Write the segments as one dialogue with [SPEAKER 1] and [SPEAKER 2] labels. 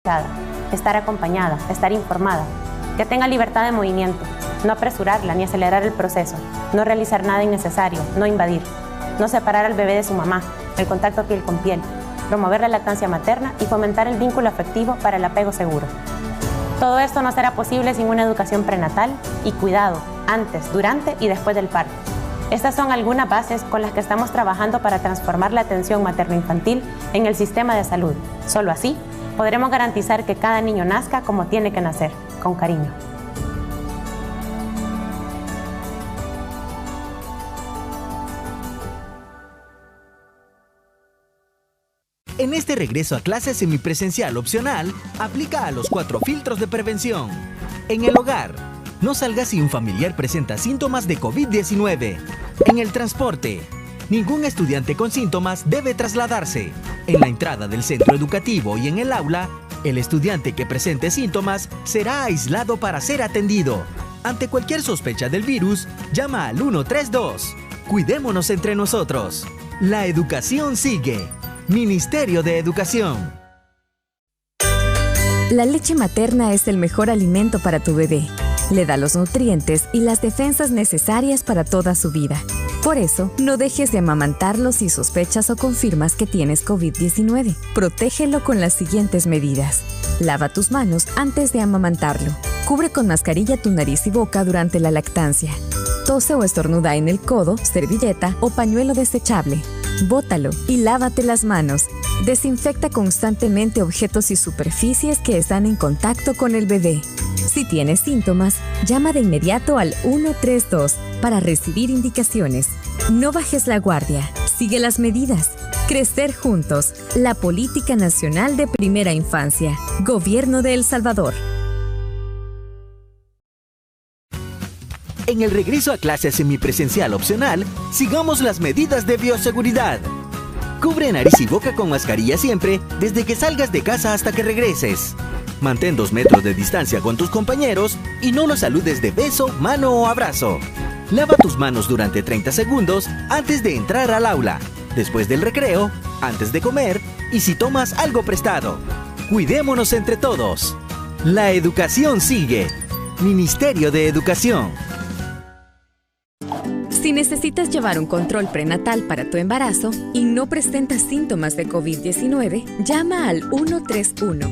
[SPEAKER 1] escuchada, estar acompañada, estar informada, que tenga libertad de movimiento, no apresurarla ni acelerar el proceso, no realizar nada innecesario, no invadir, no separar al bebé de su mamá, el contacto piel con piel, promover la lactancia materna y fomentar el vínculo afectivo para el apego seguro. Todo esto no será posible sin una educación prenatal y cuidado antes, durante y después del parto. Estas son algunas bases con las que estamos trabajando para transformar la atención materno-infantil en el sistema de salud. Solo así podremos garantizar que cada niño nazca como tiene que nacer, con cariño.
[SPEAKER 2] En este regreso a clases semipresencial opcional, aplica a los 4 filtros de prevención. En el hogar, no salgas si un familiar presenta síntomas de COVID-19. En el transporte, ningún estudiante con síntomas debe trasladarse. En la entrada del centro educativo y en el aula, el estudiante que presente síntomas será aislado para ser atendido. Ante cualquier sospecha del virus, llama al 132. Cuidémonos entre nosotros. La educación sigue. Ministerio de Educación.
[SPEAKER 3] La leche materna es el mejor alimento para tu bebé. Le da los nutrientes y las defensas necesarias para toda su vida. Por eso, no dejes de amamantarlo si sospechas o confirmas que tienes COVID-19. Protégelo con las siguientes medidas. Lava tus manos antes de amamantarlo. Cubre con mascarilla tu nariz y boca durante la lactancia. Tose o estornuda en el codo, servilleta o pañuelo desechable. Bótalo y lávate las manos. Desinfecta constantemente objetos y superficies que están en contacto con el bebé. Si tienes síntomas, llama de inmediato al 132 para recibir indicaciones. No bajes la guardia. Sigue las medidas. Crecer juntos. La Política Nacional de Primera Infancia. Gobierno de El Salvador.
[SPEAKER 2] En el regreso a clases semipresencial opcional, sigamos las medidas de bioseguridad. Cubre nariz y boca con mascarilla siempre, desde que salgas de casa hasta que regreses. Mantén 2 metros de distancia con tus compañeros y no los saludes de beso, mano o abrazo. Lava tus manos durante 30 segundos antes de entrar al aula, después del recreo, antes de comer y si tomas algo prestado. Cuidémonos entre todos. La educación sigue. Ministerio de Educación.
[SPEAKER 3] Si necesitas llevar un control prenatal para tu embarazo y no presentas síntomas de COVID-19, llama al 131.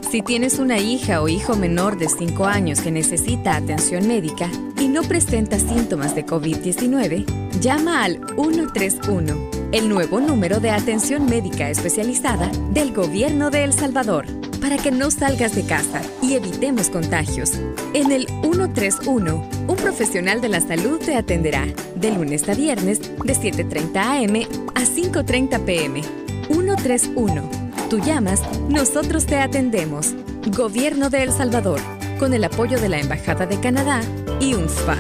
[SPEAKER 3] Si tienes una hija o hijo menor de 5 años que necesita atención médica y no presenta síntomas de COVID-19, llama al 131, el nuevo número de atención médica especializada del Gobierno de El Salvador, para que no salgas de casa y evitemos contagios. En el 131, un profesional de la salud te atenderá de lunes a viernes de 7:30 a.m. a 5:30 p.m. 131. Tú llamas, nosotros te atendemos. Gobierno de El Salvador, con el apoyo de la Embajada de Canadá y UNFPA.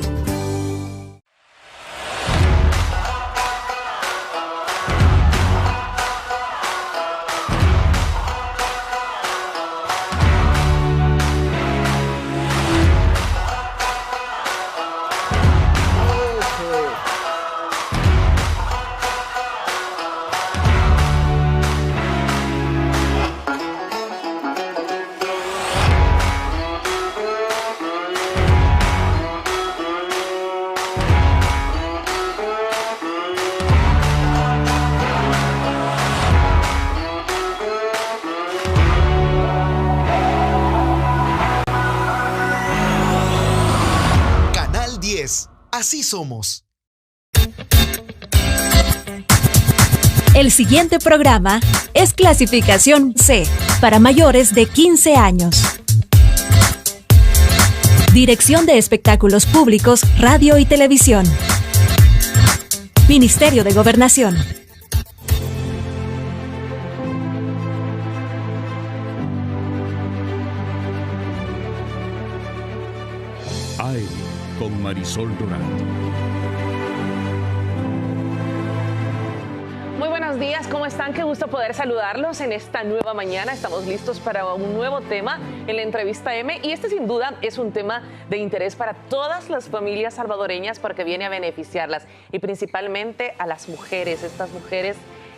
[SPEAKER 4] Así somos.
[SPEAKER 5] El siguiente programa es clasificación C, para mayores de 15 años. Dirección de Espectáculos Públicos, Radio y Televisión. Ministerio de Gobernación.
[SPEAKER 6] Aire con Marisol Dorado.
[SPEAKER 7] Muy buenos días, ¿cómo están? Qué gusto poder saludarlos en esta nueva mañana. Estamos listos para un nuevo tema en la entrevista M y este sin duda es un tema de interés para todas las familias salvadoreñas porque viene a beneficiarlas y principalmente a las mujeres, estas mujeres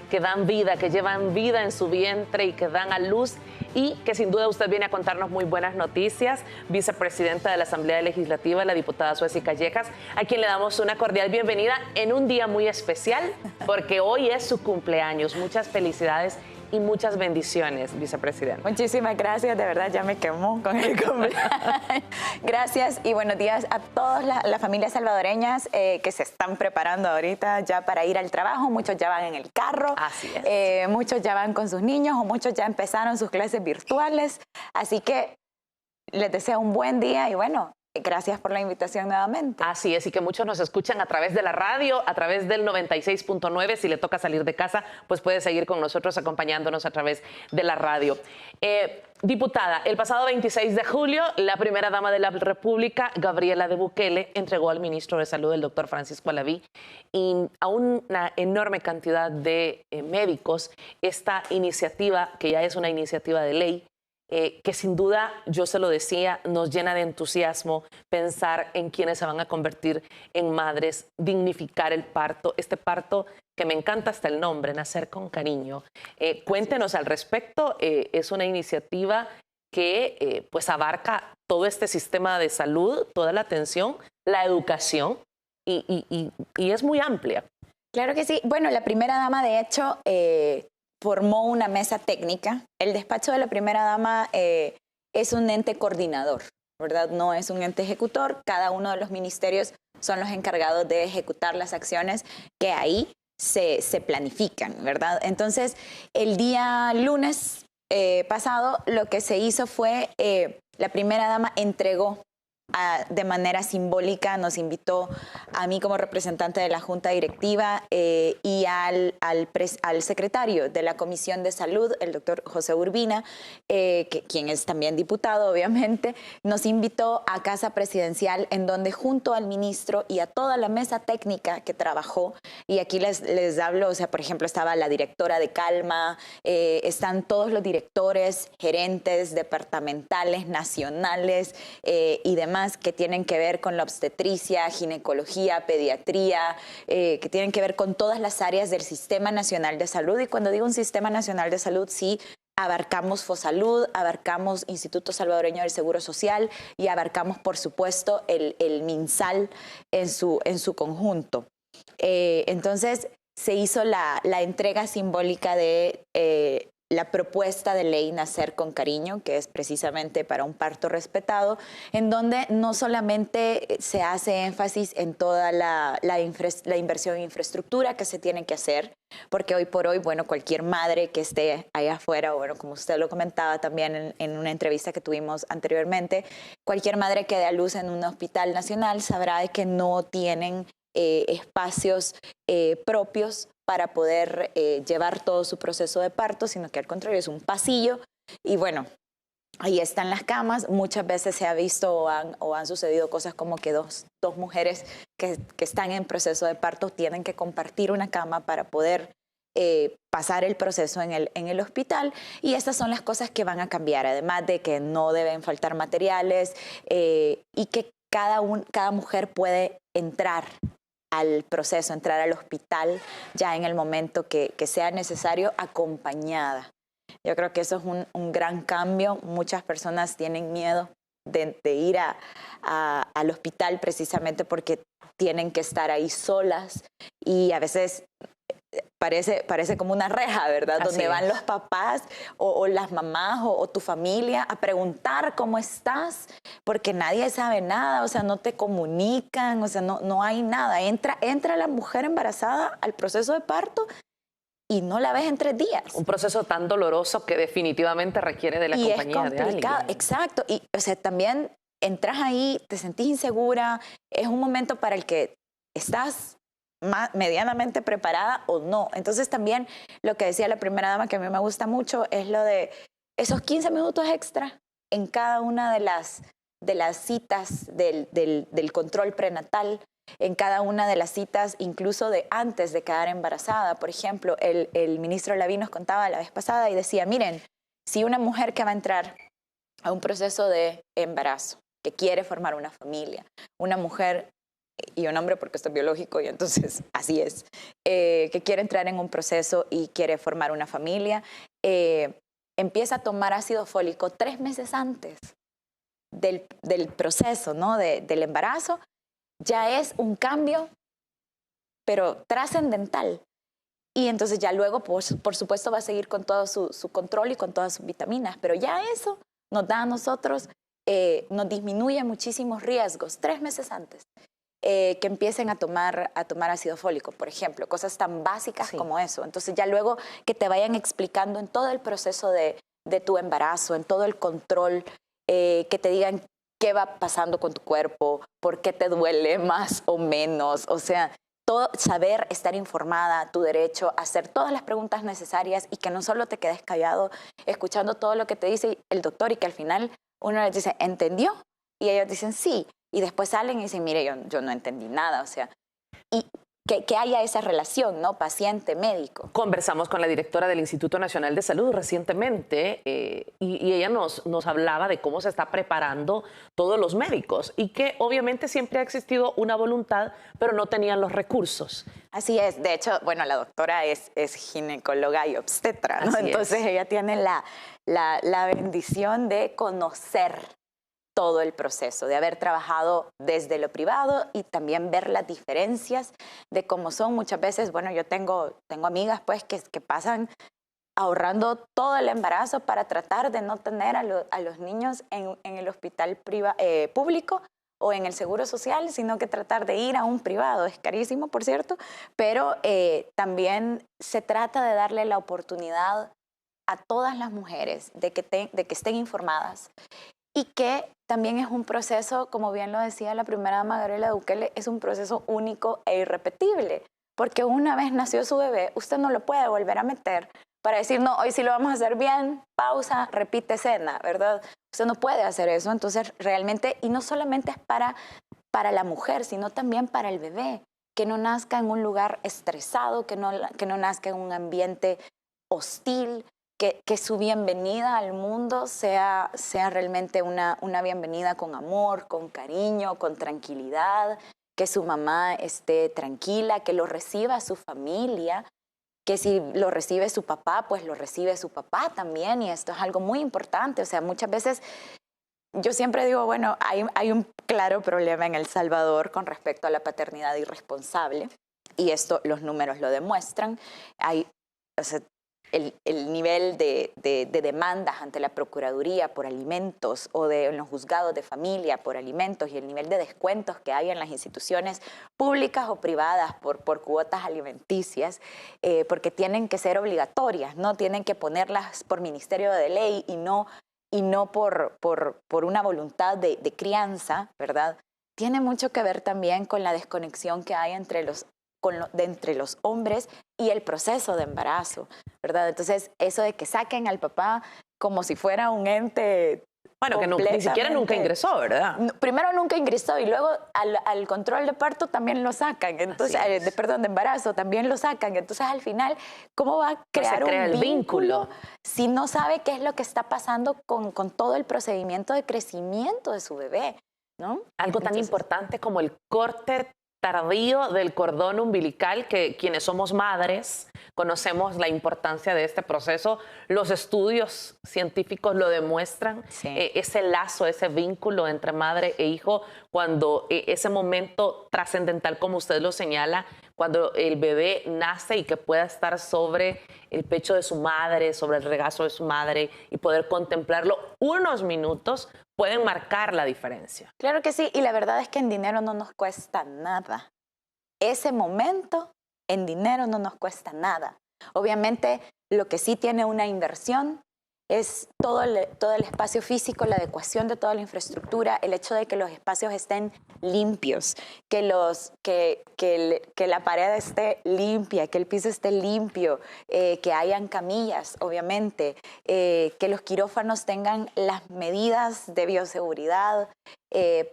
[SPEAKER 7] que dan vida, que llevan vida en su vientre y que dan a luz, y que sin duda usted viene a contarnos muy buenas noticias. Vicepresidenta de la Asamblea Legislativa, la diputada Sueci Callejas, a quien le damos una cordial bienvenida en un día muy especial, porque hoy es su cumpleaños. Muchas felicidades y muchas bendiciones, vicepresidenta.
[SPEAKER 8] Muchísimas gracias, de verdad ya me quemó con el cumpleaños. Gracias y buenos días a todas las familias salvadoreñas que se están preparando ahorita ya para ir al trabajo. Muchos ya van en el carro,
[SPEAKER 7] así es.
[SPEAKER 8] Muchos ya van con sus niños o muchos ya empezaron sus clases virtuales. Así que les deseo un buen día y bueno, gracias por la invitación nuevamente.
[SPEAKER 7] Así es, y que muchos nos escuchan a través de la radio, a través del 96.9. Si le toca salir de casa, pues puede seguir con nosotros acompañándonos a través de la radio. Diputada, el pasado 26 de julio, la primera dama de la República, Gabriela de Bukele, entregó al ministro de Salud, el doctor Francisco Alaví, y a una enorme cantidad de médicos esta iniciativa, que ya es una iniciativa de ley, que sin duda, yo se lo decía, nos llena de entusiasmo pensar en quienes se van a convertir en madres, dignificar el parto, este parto que me encanta hasta el nombre, Nacer con Cariño. Cuéntenos al respecto, es una iniciativa que pues abarca todo este sistema de salud, toda la atención, la educación y es muy amplia.
[SPEAKER 8] Claro que sí. Bueno, la primera dama, de hecho, formó una mesa técnica. El despacho de la primera dama es un ente coordinador, ¿verdad? No es un ente ejecutor. Cada uno de los ministerios son los encargados de ejecutar las acciones que ahí se planifican, ¿verdad? Entonces, el día lunes pasado, lo que se hizo fue, la primera dama entregó de manera simbólica, nos invitó a mí como representante de la Junta Directiva y al secretario de la Comisión de Salud, el doctor José Urbina, quien es también diputado, obviamente, nos invitó a Casa Presidencial, en donde junto al ministro y a toda la mesa técnica que trabajó, y aquí les hablo, o sea, por ejemplo, estaba la directora de Calma, están todos los directores, gerentes departamentales, nacionales y demás, que tienen que ver con la obstetricia, ginecología, pediatría, que tienen que ver con todas las áreas del Sistema Nacional de Salud. Y cuando digo un Sistema Nacional de Salud, sí abarcamos Fosalud, abarcamos Instituto Salvadoreño del Seguro Social y abarcamos, por supuesto, el MinSal en su conjunto. Entonces, se hizo la entrega simbólica de la propuesta de ley Nacer con Cariño, que es precisamente para un parto respetado, en donde no solamente se hace énfasis en toda la inversión en infraestructura que se tiene que hacer, porque hoy por hoy, bueno, cualquier madre que esté allá afuera, o bueno, como usted lo comentaba también en una entrevista que tuvimos anteriormente, cualquier madre que dé a luz en un hospital nacional sabrá de que no tienen espacios propios para poder llevar todo su proceso de parto, sino que al contrario es un pasillo y bueno, ahí están las camas. Muchas veces se ha visto o han sucedido cosas como que dos mujeres que están en proceso de parto tienen que compartir una cama para poder pasar el proceso en el hospital, y estas son las cosas que van a cambiar, además de que no deben faltar materiales y que cada mujer puede entrar al proceso, entrar al hospital ya en el momento que sea necesario, acompañada. Yo creo que eso es un gran cambio. Muchas personas tienen miedo de ir al hospital precisamente porque tienen que estar ahí solas y a veces parece como una reja, ¿verdad?
[SPEAKER 7] Así
[SPEAKER 8] donde van los papás o las mamás o tu familia a preguntar cómo estás, porque nadie sabe nada, o sea, no te comunican, o sea, no hay nada. Entra la mujer embarazada al proceso de parto y no la ves en 3 días.
[SPEAKER 7] Un proceso tan doloroso que definitivamente requiere de la compañía de alguien.
[SPEAKER 8] Exacto. Y, o sea, también entras ahí, te sentís insegura, es un momento para el que estás medianamente preparada o no. Entonces también lo que decía la primera dama, que a mí me gusta mucho, es lo de esos 15 minutos extra en cada una de las citas del control prenatal, en cada una de las citas incluso de antes de quedar embarazada. Por ejemplo, el ministro Alaví nos contaba la vez pasada y decía, miren, si una mujer que va a entrar a un proceso de embarazo, que quiere formar una familia, una mujer y un hombre porque esto es biológico y entonces así es, que quiere entrar en un proceso y quiere formar una familia, empieza a tomar ácido fólico 3 meses antes del proceso, ¿no? del embarazo, ya es un cambio, pero trascendental. Y entonces ya luego, por supuesto, va a seguir con todo su control y con todas sus vitaminas, pero ya eso nos da a nosotros, nos disminuye muchísimos riesgos 3 meses antes. Que empiecen a tomar ácido fólico, por ejemplo, cosas tan básicas como eso. Entonces ya luego que te vayan explicando en todo el proceso de tu embarazo, en todo el control, que te digan qué va pasando con tu cuerpo, por qué te duele más o menos, o sea, todo, saber, estar informada, tu derecho, hacer todas las preguntas necesarias y que no solo te quedes callado escuchando todo lo que te dice el doctor y que al final uno les dice, ¿entendió? Y ellos dicen, sí. Y después salen y dicen, mire, yo no entendí nada, o sea, y que haya esa relación, ¿no? Paciente-médico.
[SPEAKER 7] Conversamos con la directora del Instituto Nacional de Salud recientemente y ella nos hablaba de cómo se está preparando todos los médicos y que obviamente siempre ha existido una voluntad, pero no tenían los recursos.
[SPEAKER 8] Así es. De hecho, bueno, la doctora es ginecóloga y obstetra, ¿no? Entonces ella tiene la bendición de conocer todo el proceso, de haber trabajado desde lo privado y también ver las diferencias de cómo son. Muchas veces, bueno, yo tengo amigas pues que pasan ahorrando todo el embarazo para tratar de no tener a los niños en el hospital público o en el seguro social, sino que tratar de ir a un privado. Es carísimo, por cierto, pero también se trata de darle la oportunidad a todas las mujeres de que estén informadas. Y que también es un proceso, como bien lo decía la primera dama Gabriela Bukele, es un proceso único e irrepetible. Porque una vez nació su bebé, usted no lo puede volver a meter para decir, no, hoy sí lo vamos a hacer bien, pausa, repite escena, ¿verdad? Usted no puede hacer eso. Entonces, realmente, y no solamente es para la mujer, sino también para el bebé, que no nazca en un lugar estresado, que no nazca en un ambiente hostil, que su bienvenida al mundo sea realmente una bienvenida con amor, con cariño, con tranquilidad, que su mamá esté tranquila, que lo reciba su familia, que si lo recibe su papá, pues lo recibe su papá también, y esto es algo muy importante. O sea, muchas veces yo siempre digo, bueno, hay un claro problema en El Salvador con respecto a la paternidad irresponsable, y esto los números lo demuestran. O sea, el nivel de demandas ante la Procuraduría por alimentos o en los juzgados de familia por alimentos y el nivel de descuentos que hay en las instituciones públicas o privadas por cuotas alimenticias, porque tienen que ser obligatorias, ¿no? Tienen que ponerlas por ministerio de ley y no por una voluntad de crianza, ¿verdad? Tiene mucho que ver también con la desconexión que hay entre los hombres y el proceso de embarazo, ¿verdad? Entonces, eso de que saquen al papá como si fuera un ente...
[SPEAKER 7] Bueno, que ni siquiera nunca ingresó, ¿verdad?
[SPEAKER 8] Primero nunca ingresó y luego al control de parto también lo sacan, entonces, de embarazo también lo sacan. Entonces, al final, ¿cómo va a crear un vínculo si no sabe qué es lo que está pasando con todo el procedimiento de crecimiento de su bebé, ¿no?
[SPEAKER 7] Algo tan importante como el corte tardío del cordón umbilical, que quienes somos madres conocemos la importancia de este proceso. Los estudios científicos lo demuestran, ese lazo, ese vínculo entre madre e hijo, cuando ese momento trascendental, como usted lo señala, cuando el bebé nace y que pueda estar sobre el pecho de su madre, sobre el regazo de su madre y poder contemplarlo unos minutos, pueden marcar la diferencia.
[SPEAKER 8] Claro que sí, y la verdad es que en dinero no nos cuesta nada. Ese momento en dinero no nos cuesta nada. Obviamente, lo que sí tiene una inversión es todo el espacio físico, la adecuación de toda la infraestructura, el hecho de que los espacios estén limpios, que la pared esté limpia, que el piso esté limpio, que hayan camillas, obviamente, que los quirófanos tengan las medidas de bioseguridad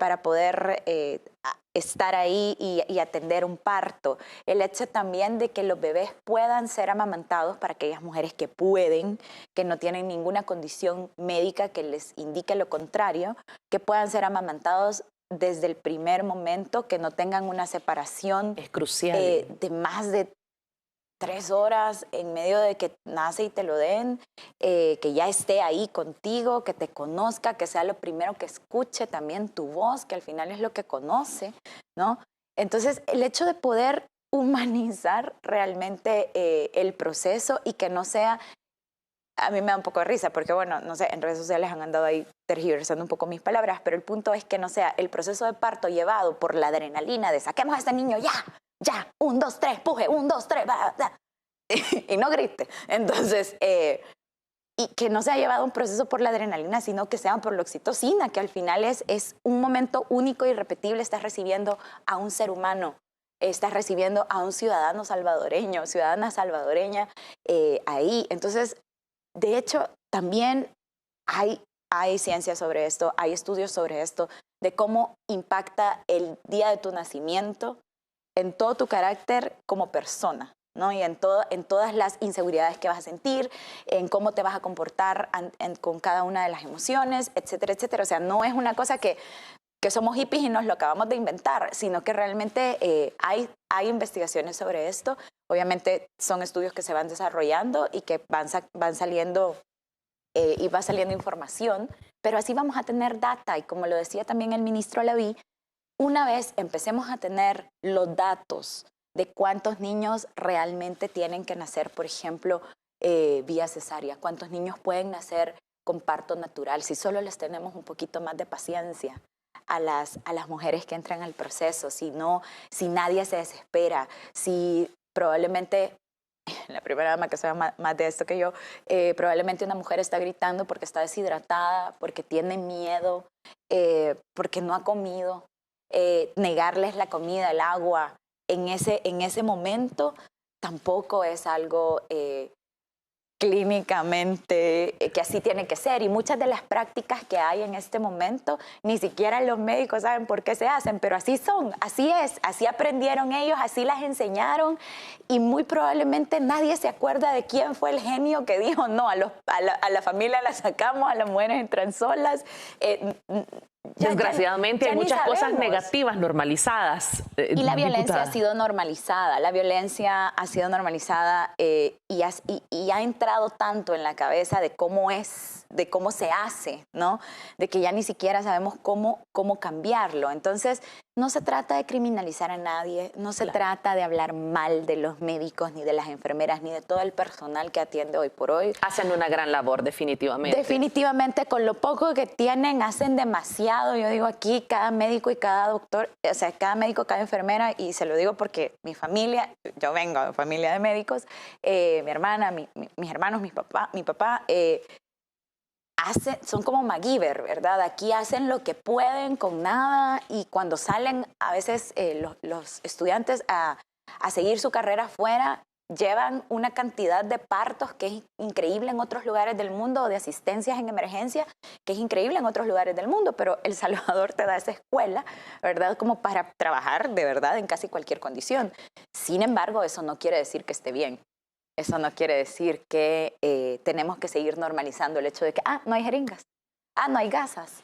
[SPEAKER 8] para poder estar ahí y atender un parto. El hecho también de que los bebés puedan ser amamantados para aquellas mujeres que pueden, que no tienen ninguna condición médica que les indique lo contrario, que puedan ser amamantados desde el primer momento, que no tengan una separación.
[SPEAKER 7] Es crucial.
[SPEAKER 8] De más de 3 horas en medio de que nace y te lo den, que ya esté ahí contigo, que te conozca, que sea lo primero que escuche también tu voz, que al final es lo que conoce, ¿no? Entonces, el hecho de poder humanizar realmente el proceso y que no sea... A mí me da un poco de risa porque, bueno, no sé, en redes sociales han andado ahí tergiversando un poco mis palabras, pero el punto es que no sea el proceso de parto llevado por la adrenalina de saquemos a este niño ya, 1, 2, 3, puje, 1, 2, 3, y no grite. Entonces, y que no se ha llevado un proceso por la adrenalina, sino que sea por la oxitocina, que al final es un momento único y irrepetible. Estás recibiendo a un ser humano, estás recibiendo a un ciudadano salvadoreño, ciudadana salvadoreña ahí. Entonces, de hecho, también hay ciencia sobre esto, hay estudios sobre esto, de cómo impacta el día de tu nacimiento en todo tu carácter como persona, ¿no? Y en todas las inseguridades que vas a sentir, en cómo te vas a comportar con cada una de las emociones, etcétera, etcétera. O sea, no es una cosa que somos hippies y nos lo acabamos de inventar, sino que realmente hay investigaciones sobre esto. Obviamente son estudios que se van desarrollando y que van saliendo y va saliendo información, pero así vamos a tener data. Y como lo decía también el ministro Laví, una vez empecemos a tener los datos de cuántos niños realmente tienen que nacer, por ejemplo, vía cesárea, cuántos niños pueden nacer con parto natural, si solo les tenemos un poquito más de paciencia a las mujeres que entran al proceso, si nadie se desespera, si probablemente, la primera dama que sabe más de esto que yo, probablemente una mujer está gritando porque está deshidratada, porque tiene miedo, porque no ha comido, negarles la comida, el agua, en ese momento tampoco es algo clínicamente que así tiene que ser. Y muchas de las prácticas que hay en este momento, ni siquiera los médicos saben por qué se hacen, pero así son, así es, así aprendieron ellos, así las enseñaron, y muy probablemente nadie se acuerda de quién fue el genio que dijo, no, a la familia la sacamos, a las mujeres entran solas.
[SPEAKER 7] Desgraciadamente hay muchas cosas negativas normalizadas.
[SPEAKER 8] Y la violencia ha sido normalizada, y ha entrado tanto en la cabeza de cómo se hace, ¿no? De que ya ni siquiera sabemos cómo cambiarlo. Entonces, no se trata de criminalizar a nadie, no se trata de hablar mal de los médicos, ni de las enfermeras, ni de todo el personal que atiende hoy por hoy.
[SPEAKER 7] Hacen una gran labor, definitivamente.
[SPEAKER 8] Definitivamente, con lo poco que tienen, hacen demasiado. Yo digo aquí, cada médico y cada doctor, o sea, cada médico, cada enfermera, y se lo digo porque mi familia, yo vengo de familia de médicos, mi hermana, mis hermanos, mi papá, son como MacGyver, ¿verdad? Aquí hacen lo que pueden con nada, y cuando salen a veces los estudiantes a seguir su carrera afuera, llevan una cantidad de partos que es increíble en otros lugares del mundo, o de asistencias en emergencia que es increíble en otros lugares del mundo, pero El Salvador te da esa escuela, ¿verdad? Como para trabajar de verdad en casi cualquier condición. Sin embargo, eso no quiere decir que esté bien. Eso no quiere decir que tenemos que seguir normalizando el hecho de que, no hay jeringas, no hay gasas,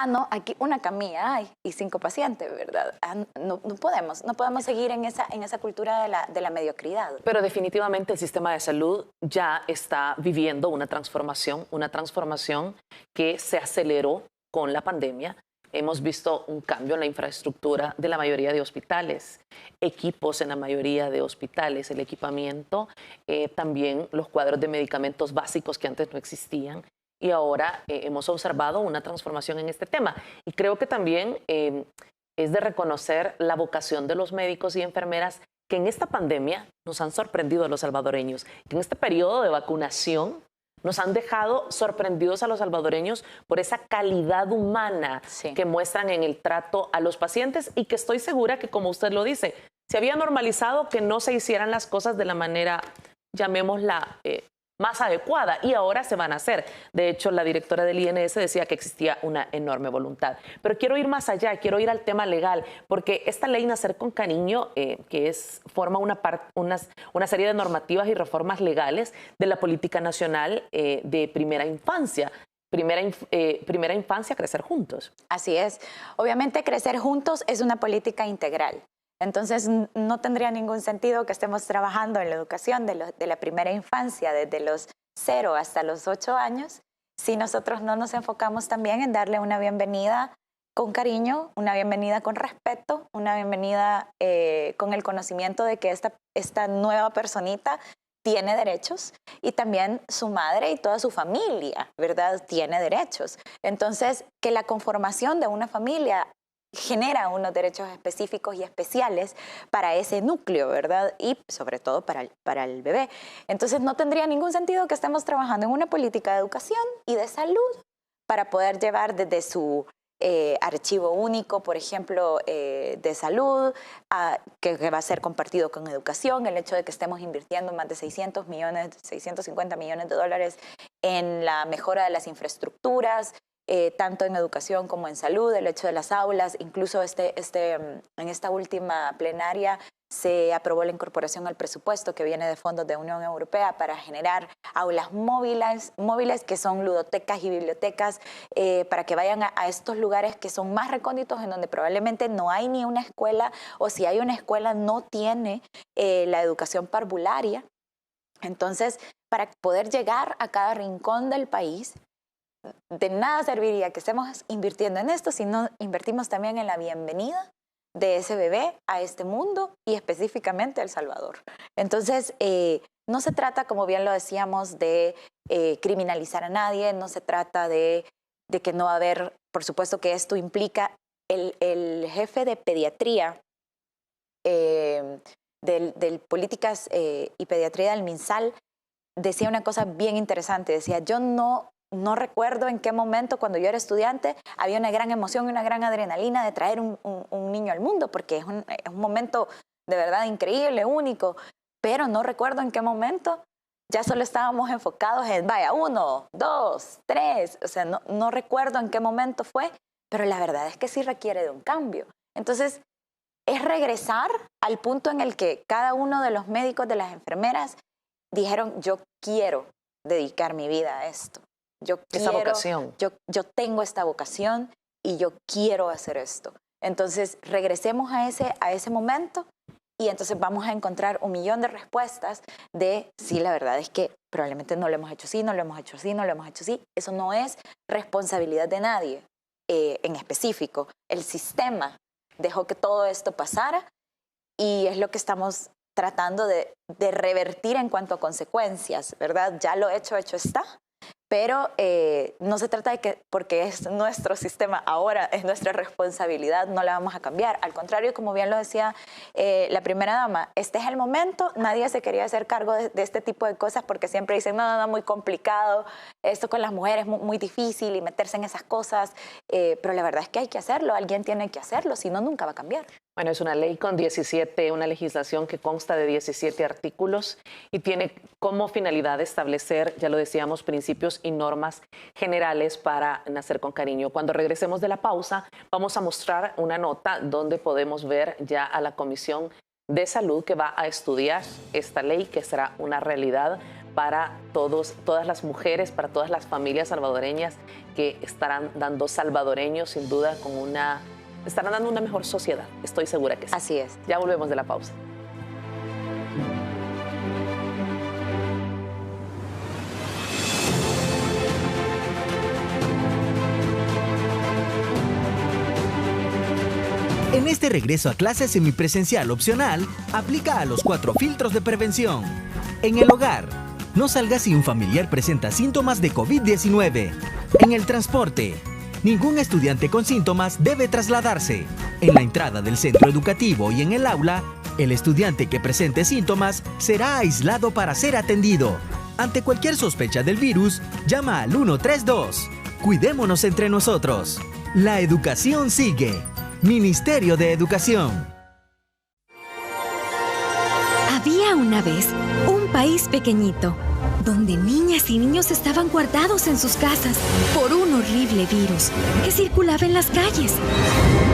[SPEAKER 8] no, aquí una camilla hay y 5 pacientes, ¿verdad? No podemos seguir en esa cultura de la mediocridad.
[SPEAKER 7] Pero definitivamente el sistema de salud ya está viviendo una transformación que se aceleró con la pandemia. Hemos visto un cambio en la infraestructura de la mayoría de hospitales, equipos en la mayoría de hospitales, el equipamiento, también los cuadros de medicamentos básicos que antes no existían. Y ahora hemos observado una transformación en este tema. Y creo que también es de reconocer la vocación de los médicos y enfermeras que en esta pandemia nos han sorprendido a los salvadoreños, que en este periodo de vacunación nos han dejado sorprendidos a los salvadoreños por esa calidad humana que muestran en el trato a los pacientes, y que estoy segura que, como usted lo dice, se había normalizado que no se hicieran las cosas de la manera, llamémosla, más adecuada, y ahora se van a hacer. De hecho, la directora del INS decía que existía una enorme voluntad. Pero quiero ir más allá, quiero ir al tema legal, porque esta ley Nacer con Cariño, forma una serie de normativas y reformas legales de la política nacional de primera infancia. primera infancia, crecer juntos.
[SPEAKER 8] Así es. Obviamente crecer juntos es una política integral. Entonces no tendría ningún sentido que estemos trabajando en la educación de la primera infancia, desde los 0 hasta los 8 años, si nosotros no nos enfocamos también en darle una bienvenida con cariño, una bienvenida con respeto, una bienvenida con el conocimiento de que esta nueva personita tiene derechos y también su madre y toda su familia, ¿verdad?, tiene derechos. Entonces, que la conformación de una familia genera unos derechos específicos y especiales para ese núcleo, ¿verdad? Y sobre todo para el bebé. Entonces no tendría ningún sentido que estemos trabajando en una política de educación y de salud para poder llevar desde su archivo único, por ejemplo, de salud, que va a ser compartido con educación, el hecho de que estemos invirtiendo más de 650 millones de dólares en la mejora de las infraestructuras, tanto en educación como en salud, el hecho de las aulas, incluso en esta última plenaria se aprobó la incorporación al presupuesto que viene de fondos de Unión Europea para generar aulas móviles que son ludotecas y bibliotecas para que vayan a estos lugares que son más recónditos, en donde probablemente no hay ni una escuela, o si hay una escuela no tiene la educación parvularia. Entonces, para poder llegar a cada rincón del país, de nada serviría que estemos invirtiendo en esto si no invertimos también en la bienvenida de ese bebé a este mundo y específicamente a El Salvador. Entonces, no se trata, como bien lo decíamos, de criminalizar a nadie, no se trata de que no va a haber, por supuesto que esto implica el jefe de pediatría del Políticas y Pediatría del MinSal, decía una cosa bien interesante, decía, yo no recuerdo en qué momento, cuando yo era estudiante, había una gran emoción y una gran adrenalina de traer un niño al mundo, porque es un momento de verdad increíble, único, pero no recuerdo en qué momento ya solo estábamos enfocados en, vaya, 1, 2, 3, o sea, no recuerdo en qué momento fue, pero la verdad es que sí requiere de un cambio. Entonces, es regresar al punto en el que cada uno de los médicos, de las enfermeras, dijeron, yo quiero dedicar mi vida a esto.
[SPEAKER 7] Esa vocación.
[SPEAKER 8] Yo tengo esta vocación y yo quiero hacer esto. Entonces, regresemos a ese momento y entonces vamos a encontrar 1.000.000 de respuestas de, sí, la verdad es que probablemente no lo hemos hecho así, no lo hemos hecho así, no lo hemos hecho así. Eso no es responsabilidad de nadie en específico. El sistema dejó que todo esto pasara y es lo que estamos tratando de revertir en cuanto a consecuencias, ¿verdad? Ya lo hecho está. Pero no se trata de que porque es nuestro sistema ahora, es nuestra responsabilidad, no la vamos a cambiar. Al contrario, como bien lo decía la primera dama, este es el momento, nadie se quería hacer cargo de este tipo de cosas porque siempre dicen, no, muy complicado, esto con las mujeres es muy difícil y meterse en esas cosas, pero la verdad es que hay que hacerlo, alguien tiene que hacerlo, si no, nunca va a cambiar.
[SPEAKER 7] Bueno, es una ley con 17, una legislación que consta de 17 artículos y tiene como finalidad establecer, ya lo decíamos, principios y normas generales para nacer con cariño. Cuando regresemos de la pausa, vamos a mostrar una nota donde podemos ver ya a la Comisión de Salud que va a estudiar esta ley, que será una realidad para todas las mujeres, para todas las familias salvadoreñas que estarán dando salvadoreños, sin duda, estarán dando una mejor sociedad. Estoy segura que sí.
[SPEAKER 8] Así es.
[SPEAKER 7] Ya volvemos de la pausa.
[SPEAKER 2] En este regreso a clases semipresencial opcional, aplica a los 4 filtros de prevención. En el hogar, no salga si un familiar presenta síntomas de COVID-19. En el transporte, ningún estudiante con síntomas debe trasladarse. En la entrada del centro educativo y en el aula, el estudiante que presente síntomas será aislado para ser atendido. Ante cualquier sospecha del virus, llama al 132. Cuidémonos entre nosotros. La educación sigue. Ministerio de Educación.
[SPEAKER 3] Había una vez un país pequeñito, donde niñas y niños estaban guardados en sus casas por un horrible virus que circulaba en las calles.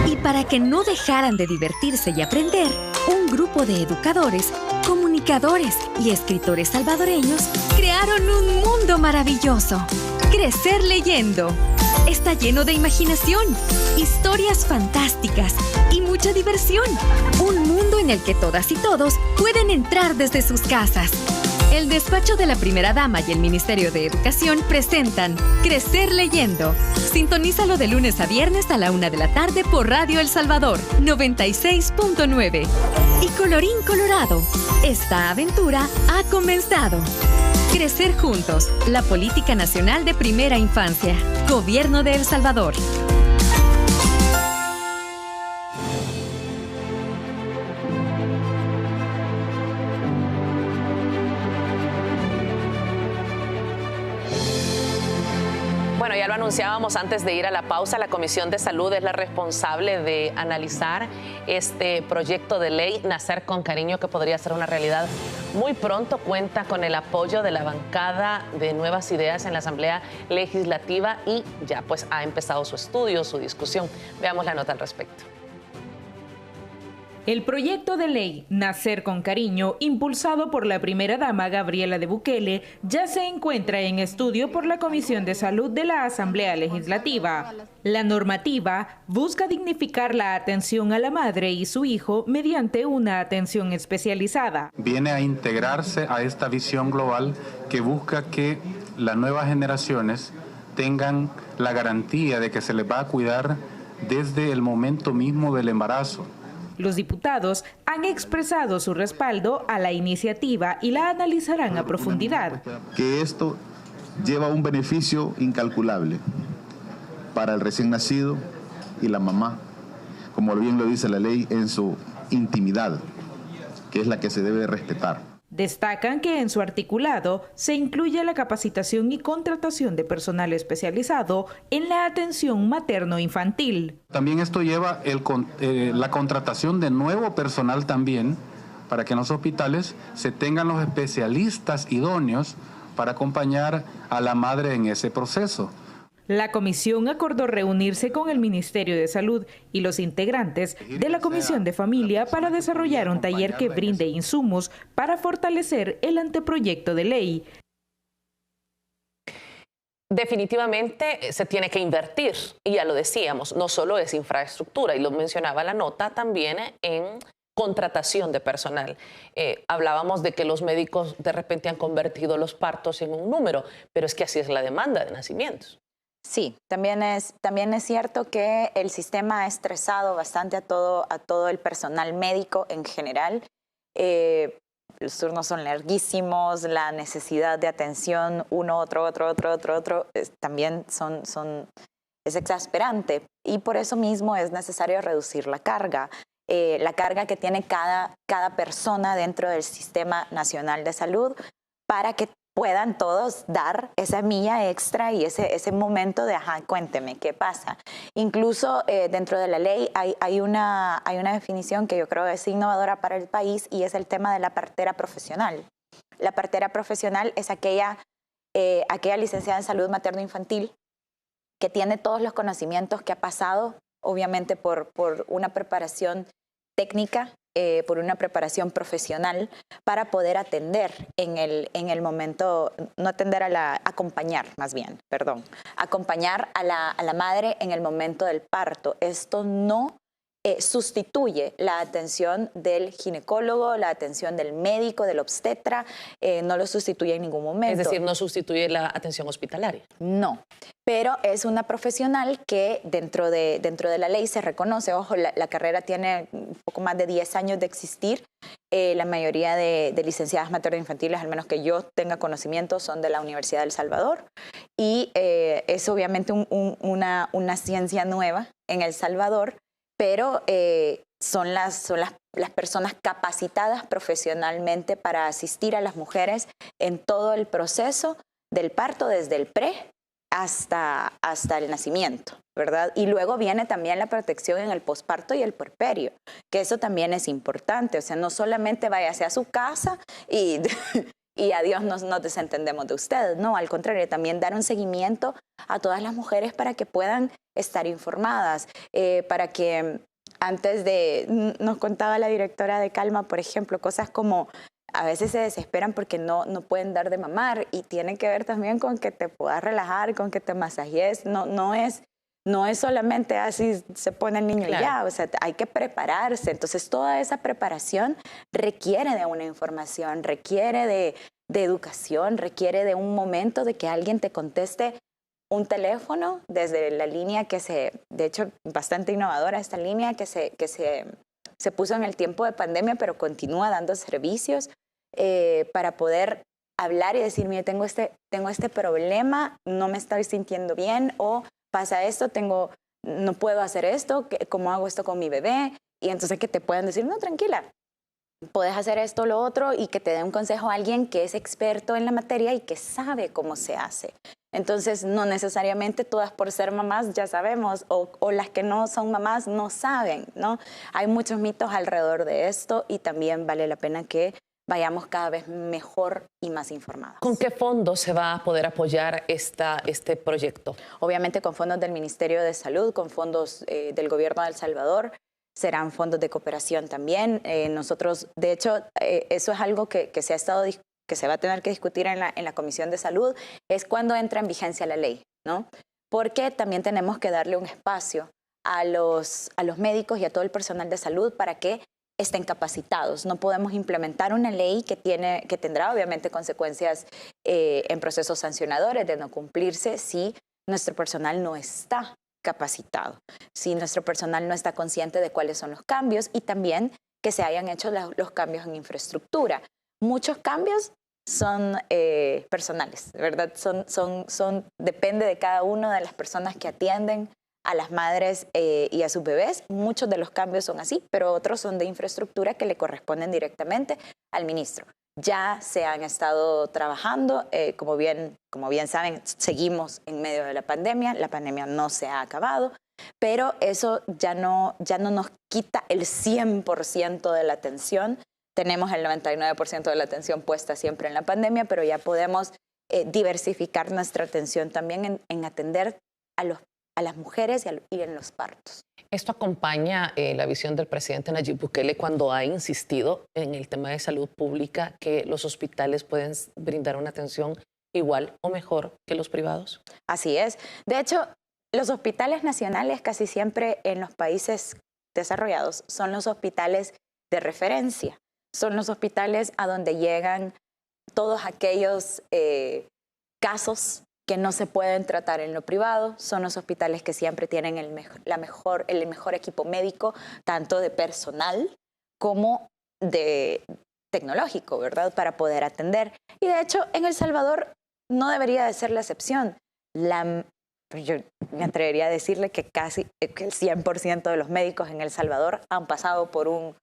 [SPEAKER 3] Y para que no dejaran de divertirse y aprender, un grupo de educadores, comunicadores y escritores salvadoreños crearon un mundo maravilloso Crecer leyendo. Está lleno de imaginación, historias fantásticas y mucha diversión. Un mundo en el que todas y todos pueden entrar desde sus casas. El despacho de la Primera Dama y el Ministerio de Educación presentan Crecer leyendo. Sintonízalo de lunes a viernes a la 1 de la tarde por Radio El Salvador 96.9. Y colorín colorado, esta aventura ha comenzado. Crecer juntos, la política nacional de primera infancia. Gobierno de El Salvador.
[SPEAKER 7] Bueno, ya lo anunciábamos antes de ir a la pausa, la Comisión de Salud es la responsable de analizar este proyecto de ley Nacer con Cariño, que podría ser una realidad muy pronto. Cuenta con el apoyo de la bancada de Nuevas Ideas en la Asamblea Legislativa y ya pues ha empezado su estudio, su discusión. Veamos la nota al respecto.
[SPEAKER 9] El proyecto de ley Nacer con Cariño, impulsado por la primera dama Gabriela de Bukele, ya se encuentra en estudio por la Comisión de Salud de la Asamblea Legislativa. La normativa busca dignificar la atención a la madre y su hijo mediante una atención especializada.
[SPEAKER 10] Viene a integrarse a esta visión global que busca que las nuevas generaciones tengan la garantía de que se les va a cuidar desde el momento mismo del embarazo.
[SPEAKER 9] Los diputados han expresado su respaldo a la iniciativa y la analizarán a profundidad.
[SPEAKER 11] Que esto lleva un beneficio incalculable para el recién nacido y la mamá, como bien lo dice la ley, en su intimidad, que es la que se debe respetar.
[SPEAKER 9] Destacan que en su articulado se incluye la capacitación y contratación de personal especializado en la atención materno-infantil.
[SPEAKER 10] También esto lleva la contratación de nuevo personal también, para que en los hospitales se tengan los especialistas idóneos para acompañar a la madre en ese proceso.
[SPEAKER 9] La comisión acordó reunirse con el Ministerio de Salud y los integrantes de la Comisión de Familia para desarrollar un taller que brinde insumos para fortalecer el anteproyecto de ley.
[SPEAKER 7] Definitivamente se tiene que invertir, y ya lo decíamos, no solo es infraestructura, y lo mencionaba la nota, también en contratación de personal. Hablábamos de que los médicos de repente han convertido los partos en un número, pero es que así es la demanda de nacimientos.
[SPEAKER 8] Sí, también es cierto que el sistema ha estresado bastante a todo el personal médico en general. Los turnos son larguísimos, la necesidad de atención, uno, otro, también es exasperante. Y por eso mismo es necesario reducir la carga que tiene cada persona dentro del Sistema Nacional de Salud, para que puedan todos dar esa milla extra y ese momento de, ajá, cuénteme, ¿qué pasa? Incluso dentro de la ley hay una definición que yo creo es innovadora para el país, y es el tema de la partera profesional. La partera profesional es aquella licenciada en salud materno-infantil que tiene todos los conocimientos, que ha pasado, obviamente, por una preparación técnica, por una preparación profesional, para poder atender en el momento, no atender acompañar a la madre en el momento del parto. Esto no sustituye la atención del ginecólogo, la atención del médico, del obstetra, no lo sustituye en ningún momento.
[SPEAKER 7] Es decir, no sustituye la atención hospitalaria.
[SPEAKER 8] No, pero es una profesional que dentro de la ley se reconoce. Ojo, la carrera tiene un poco más de 10 años de existir. La mayoría de licenciadas materno-infantiles, al menos que yo tenga conocimiento, son de la Universidad de El Salvador, y es obviamente una ciencia nueva en El Salvador, pero son las personas capacitadas profesionalmente para asistir a las mujeres en todo el proceso del parto, desde el pre hasta el nacimiento, ¿verdad? Y luego viene también la protección en el posparto y el puerperio, que eso también es importante. O sea, no solamente váyase a su casa y adiós, nos desentendemos de usted. No, al contrario, también dar un seguimiento a todas las mujeres para que puedan estar informadas, para que nos contaba la directora de Calma, por ejemplo, cosas como a veces se desesperan porque no pueden dar de mamar, y tiene que ver también con que te puedas relajar, con que te masajes. No es solamente así se pone el niño, claro, y ya, o sea, hay que prepararse. Entonces toda esa preparación requiere de una información, requiere de educación, requiere de un momento de que alguien te conteste un teléfono desde la línea de hecho, bastante innovadora esta línea que se puso en el tiempo de pandemia, pero continúa dando servicios para poder hablar y decir, mire, tengo este problema, no me estoy sintiendo bien, o pasa esto, no puedo hacer esto, ¿cómo hago esto con mi bebé? Y entonces que te puedan decir, no, tranquila, puedes hacer esto, lo otro, y que te dé un consejo a alguien que es experto en la materia y que sabe cómo se hace. Entonces, no necesariamente todas por ser mamás ya sabemos, o las que no son mamás no saben, ¿no? Hay muchos mitos alrededor de esto, y también vale la pena que vayamos cada vez mejor y más informados.
[SPEAKER 7] ¿Con qué fondos se va a poder apoyar este proyecto?
[SPEAKER 8] Obviamente con fondos del Ministerio de Salud, con fondos del Gobierno de El Salvador, serán fondos de cooperación también. Nosotros, de hecho, eso es algo que se va a tener que discutir en la Comisión de Salud, es cuando entra en vigencia la ley, ¿no? Porque también tenemos que darle un espacio a los médicos y a todo el personal de salud para que estén capacitados. No podemos implementar una ley que tendrá obviamente consecuencias en procesos sancionadores de no cumplirse si nuestro personal no está capacitado, si nuestro personal no está consciente de cuáles son los cambios, y también que se hayan hecho los cambios en infraestructura. Muchos cambios son personales, ¿verdad? Depende de cada una de las personas que atienden a las madres y a sus bebés. Muchos de los cambios son así, pero otros son de infraestructura que le corresponden directamente al ministro. Ya se han estado trabajando, como bien saben, seguimos en medio de la pandemia no se ha acabado, pero eso ya no nos quita el 100% de la atención. Tenemos el 99% de la atención puesta siempre en la pandemia, pero ya podemos diversificar nuestra atención también en atender a las mujeres y en los partos.
[SPEAKER 7] Esto acompaña la visión del presidente Nayib Bukele cuando ha insistido en el tema de salud pública, que los hospitales pueden brindar una atención igual o mejor que los privados.
[SPEAKER 8] Así es. De hecho, los hospitales nacionales casi siempre en los países desarrollados son los hospitales de referencia. Son los hospitales a donde llegan todos aquellos casos que no se pueden tratar en lo privado. Son los hospitales que siempre tienen el mejor equipo médico, tanto de personal como de tecnológico, ¿verdad?, para poder atender. Y de hecho, en El Salvador no debería de ser la excepción. Yo me atrevería a decirle que casi el 100% de los médicos en El Salvador han pasado por un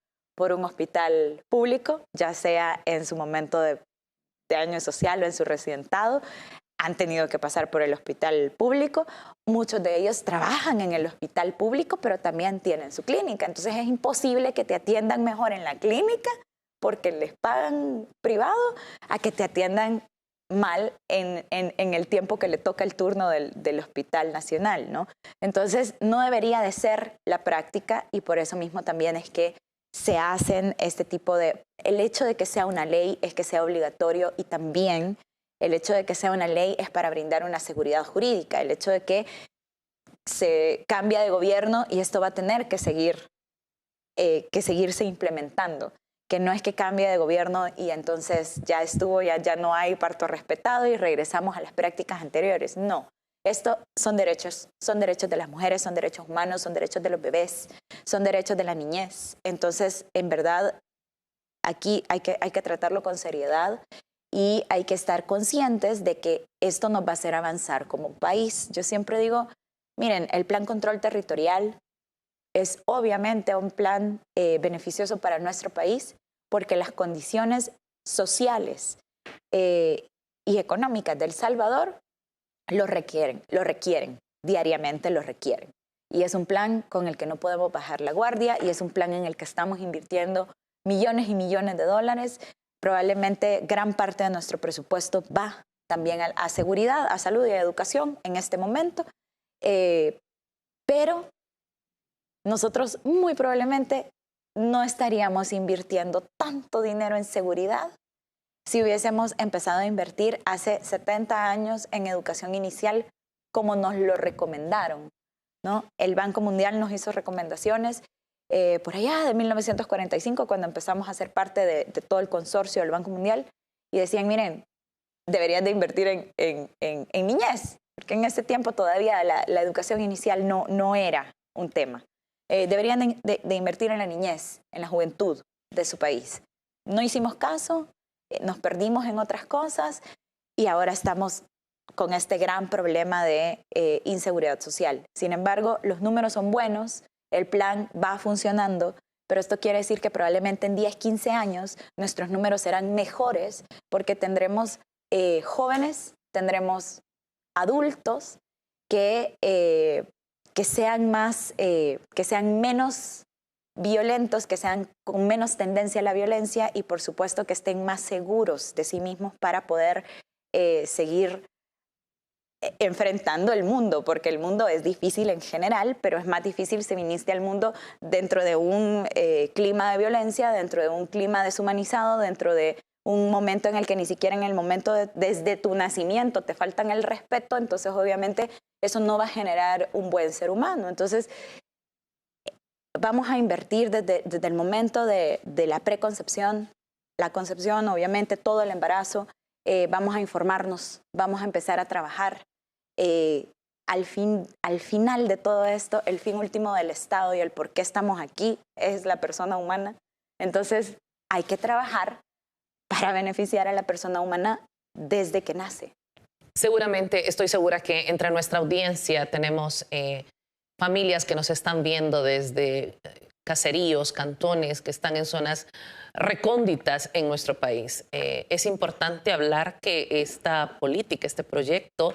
[SPEAKER 8] hospital público, ya sea en su momento de año social o en su residentado. Han tenido que pasar por el hospital público. Muchos de ellos trabajan en el hospital público, pero también tienen su clínica. Entonces es imposible que te atiendan mejor en la clínica porque les pagan privado a que te atiendan mal en el tiempo que le toca el turno del Hospital Nacional, ¿no? Entonces no debería de ser la práctica, y por eso mismo también es que se hacen este tipo de... El hecho de que sea una ley es que sea obligatorio, y también el hecho de que sea una ley es para brindar una seguridad jurídica. El hecho de que se cambia de gobierno y esto va a tener que seguirse implementando. Que no es que cambie de gobierno y entonces ya estuvo, ya no hay parto respetado y regresamos a las prácticas anteriores. No, esto son derechos de las mujeres, son derechos humanos, son derechos de los bebés, son derechos de la niñez. Entonces, en verdad, aquí hay que tratarlo con seriedad y hay que estar conscientes de que esto nos va a hacer avanzar como país. Yo siempre digo, miren, el Plan Control Territorial es obviamente un plan beneficioso para nuestro país porque las condiciones sociales y económicas de El Salvador lo requieren, diariamente lo requieren. Y es un plan con el que no podemos bajar la guardia y es un plan en el que estamos invirtiendo millones y millones de dólares. Probablemente gran parte de nuestro presupuesto va también a seguridad, a salud y a educación en este momento. Pero nosotros muy probablemente no estaríamos invirtiendo tanto dinero en seguridad si hubiésemos empezado a invertir hace 70 años en educación inicial como nos lo recomendaron, ¿no? El Banco Mundial nos hizo recomendaciones por allá de 1945, cuando empezamos a ser parte de todo el consorcio del Banco Mundial, y decían, miren, deberían de invertir en niñez, porque en ese tiempo todavía la educación inicial no era un tema. Deberían de invertir en la niñez, en la juventud de su país. No hicimos caso, nos perdimos en otras cosas y ahora estamos con este gran problema de inseguridad social. Sin embargo, los números son buenos, el plan va funcionando, pero esto quiere decir que probablemente en 10, 15 años nuestros números serán mejores porque tendremos jóvenes, tendremos adultos que sean menos violentos, que sean con menos tendencia a la violencia y por supuesto que estén más seguros de sí mismos para poder seguir enfrentando el mundo, porque el mundo es difícil en general, pero es más difícil si viniste al mundo dentro de un clima de violencia, dentro de un clima deshumanizado, dentro de un momento en el que ni siquiera en el momento desde tu nacimiento te faltan el respeto, entonces obviamente eso no va a generar un buen ser humano. Entonces vamos a invertir desde el momento de la preconcepción, la concepción, obviamente todo el embarazo, vamos a informarnos, vamos a empezar a trabajar. Al final de todo esto, el fin último del Estado y el por qué estamos aquí es la persona humana. Entonces hay que trabajar para beneficiar a la persona humana desde que nace.
[SPEAKER 7] Seguramente, estoy segura que entre nuestra audiencia tenemos familias que nos están viendo desde caseríos, cantones, que están en zonas recónditas en nuestro país. Es importante hablar que esta política, este proyecto,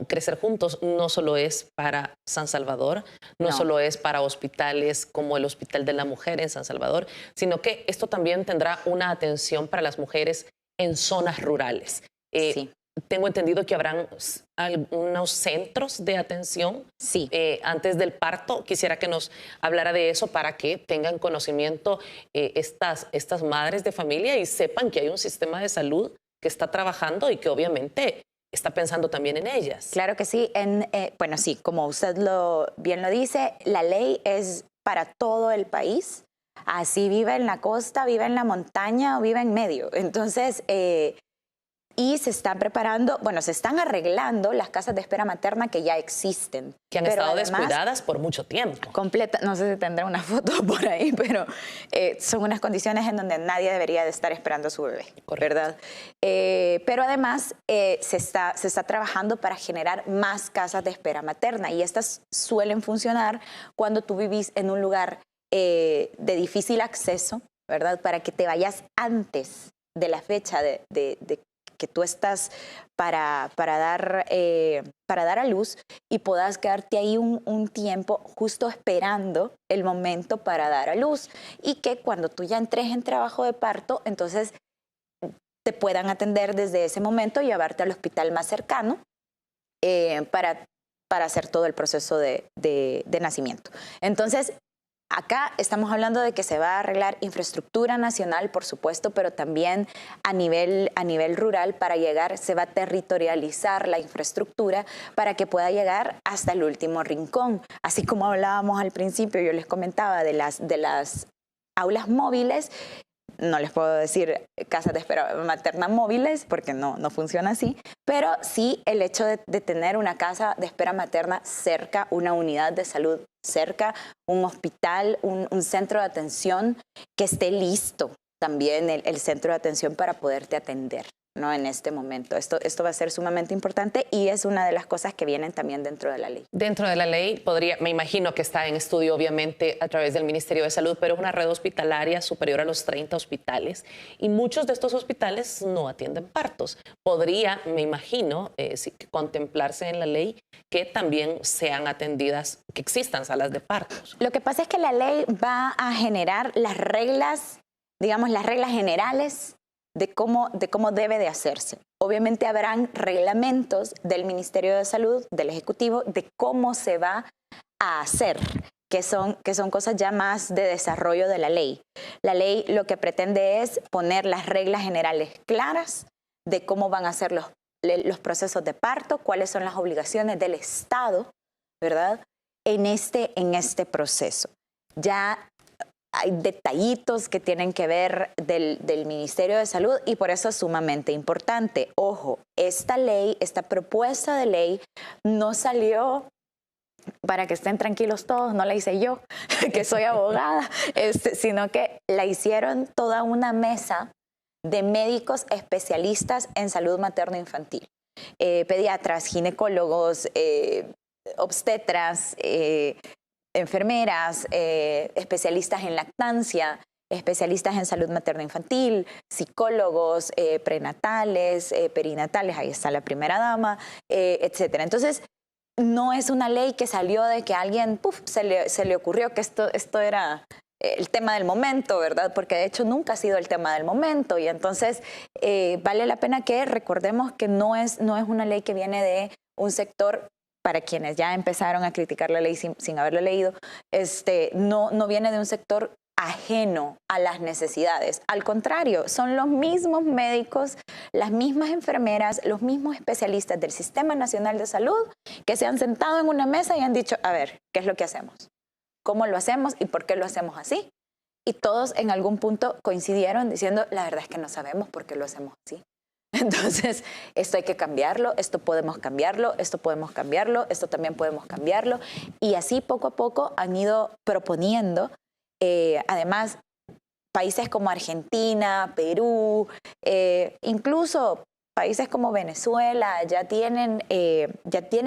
[SPEAKER 7] Crecer Juntos, no solo es para San Salvador, no solo es para hospitales como el Hospital de la Mujer en San Salvador, sino que esto también tendrá una atención para las mujeres en zonas rurales.
[SPEAKER 8] Sí.
[SPEAKER 7] Tengo entendido que habrán algunos centros de atención antes del parto. Quisiera que nos hablara de eso para que tengan conocimiento estas madres de familia y sepan que hay un sistema de salud que está trabajando y que obviamente está pensando también en ellas.
[SPEAKER 8] Claro que sí. Bueno, sí, como usted bien lo dice, la ley es para todo el país. Así viva en la costa, viva en la montaña o viva en medio. Entonces, y se están preparando, se están arreglando las casas de espera materna que ya existen.
[SPEAKER 7] Que han estado descuidadas por mucho tiempo.
[SPEAKER 8] No sé si tendrá una foto por ahí, pero son unas condiciones en donde nadie debería de estar esperando a su bebé, ¿verdad? Pero además se está trabajando para generar más casas de espera materna y estas suelen funcionar cuando tú vivís en un lugar de difícil acceso, ¿verdad? Para que te vayas antes de la fecha de que tú estás para dar a luz y puedas quedarte ahí un tiempo justo esperando el momento para dar a luz y que cuando tú ya entres en trabajo de parto, entonces te puedan atender desde ese momento y llevarte al hospital más cercano para hacer todo el proceso de nacimiento. Entonces, acá estamos hablando de que se va a arreglar infraestructura nacional, por supuesto, pero también a nivel rural se va a territorializar la infraestructura para que pueda llegar hasta el último rincón. Así como hablábamos al principio, yo les comentaba de las aulas móviles. No les puedo decir casas de espera materna móviles porque no funciona así, pero sí el hecho de tener una casa de espera materna cerca, una unidad de salud cerca, un hospital, un centro de atención que esté listo también el centro de atención para poderte atender, ¿no? En este momento. Esto va a ser sumamente importante y es una de las cosas que vienen también dentro de la ley.
[SPEAKER 7] Dentro de la ley me imagino que está en estudio obviamente a través del Ministerio de Salud, pero es una red hospitalaria superior a los 30 hospitales y muchos de estos hospitales no atienden partos. Podría, me imagino, contemplarse en la ley que también sean atendidas, que existan salas de partos.
[SPEAKER 8] Lo que pasa es que la ley va a generar las reglas, digamos, las reglas generales de cómo debe de hacerse. Obviamente habrán reglamentos del Ministerio de Salud, del Ejecutivo, de cómo se va a hacer que son cosas ya más de desarrollo de la ley. La ley lo que pretende es poner las reglas generales claras de cómo van a ser los procesos de parto, cuáles son las obligaciones del Estado, ¿verdad?, en este proceso. Ya hay detallitos que tienen que ver del Ministerio de Salud y por eso es sumamente importante. Ojo, esta propuesta de ley no salió, para que estén tranquilos todos, no la hice yo, que soy abogada, sino que la hicieron toda una mesa de médicos especialistas en salud materno-infantil. Pediatras, ginecólogos, obstetras, enfermeras, especialistas en lactancia, especialistas en salud materno-infantil, psicólogos, prenatales, perinatales, ahí está la primera dama, etcétera. Entonces, no es una ley que salió de que a alguien se le ocurrió que esto era el tema del momento, ¿verdad? Porque de hecho nunca ha sido el tema del momento y entonces vale la pena que recordemos que no es una ley que viene de un sector, para quienes ya empezaron a criticar la ley sin haberlo leído, no viene de un sector ajeno a las necesidades. Al contrario, son los mismos médicos, las mismas enfermeras, los mismos especialistas del Sistema Nacional de Salud que se han sentado en una mesa y han dicho, a ver, ¿qué es lo que hacemos? ¿Cómo lo hacemos y por qué lo hacemos así? Y todos en algún punto coincidieron diciendo, la verdad es que no sabemos por qué lo hacemos así. Entonces, esto hay que cambiarlo, esto podemos cambiarlo, esto podemos cambiarlo, esto también podemos cambiarlo. Y así poco a poco han ido proponiendo. Además, países como Argentina, Perú, incluso países como Venezuela ya tienen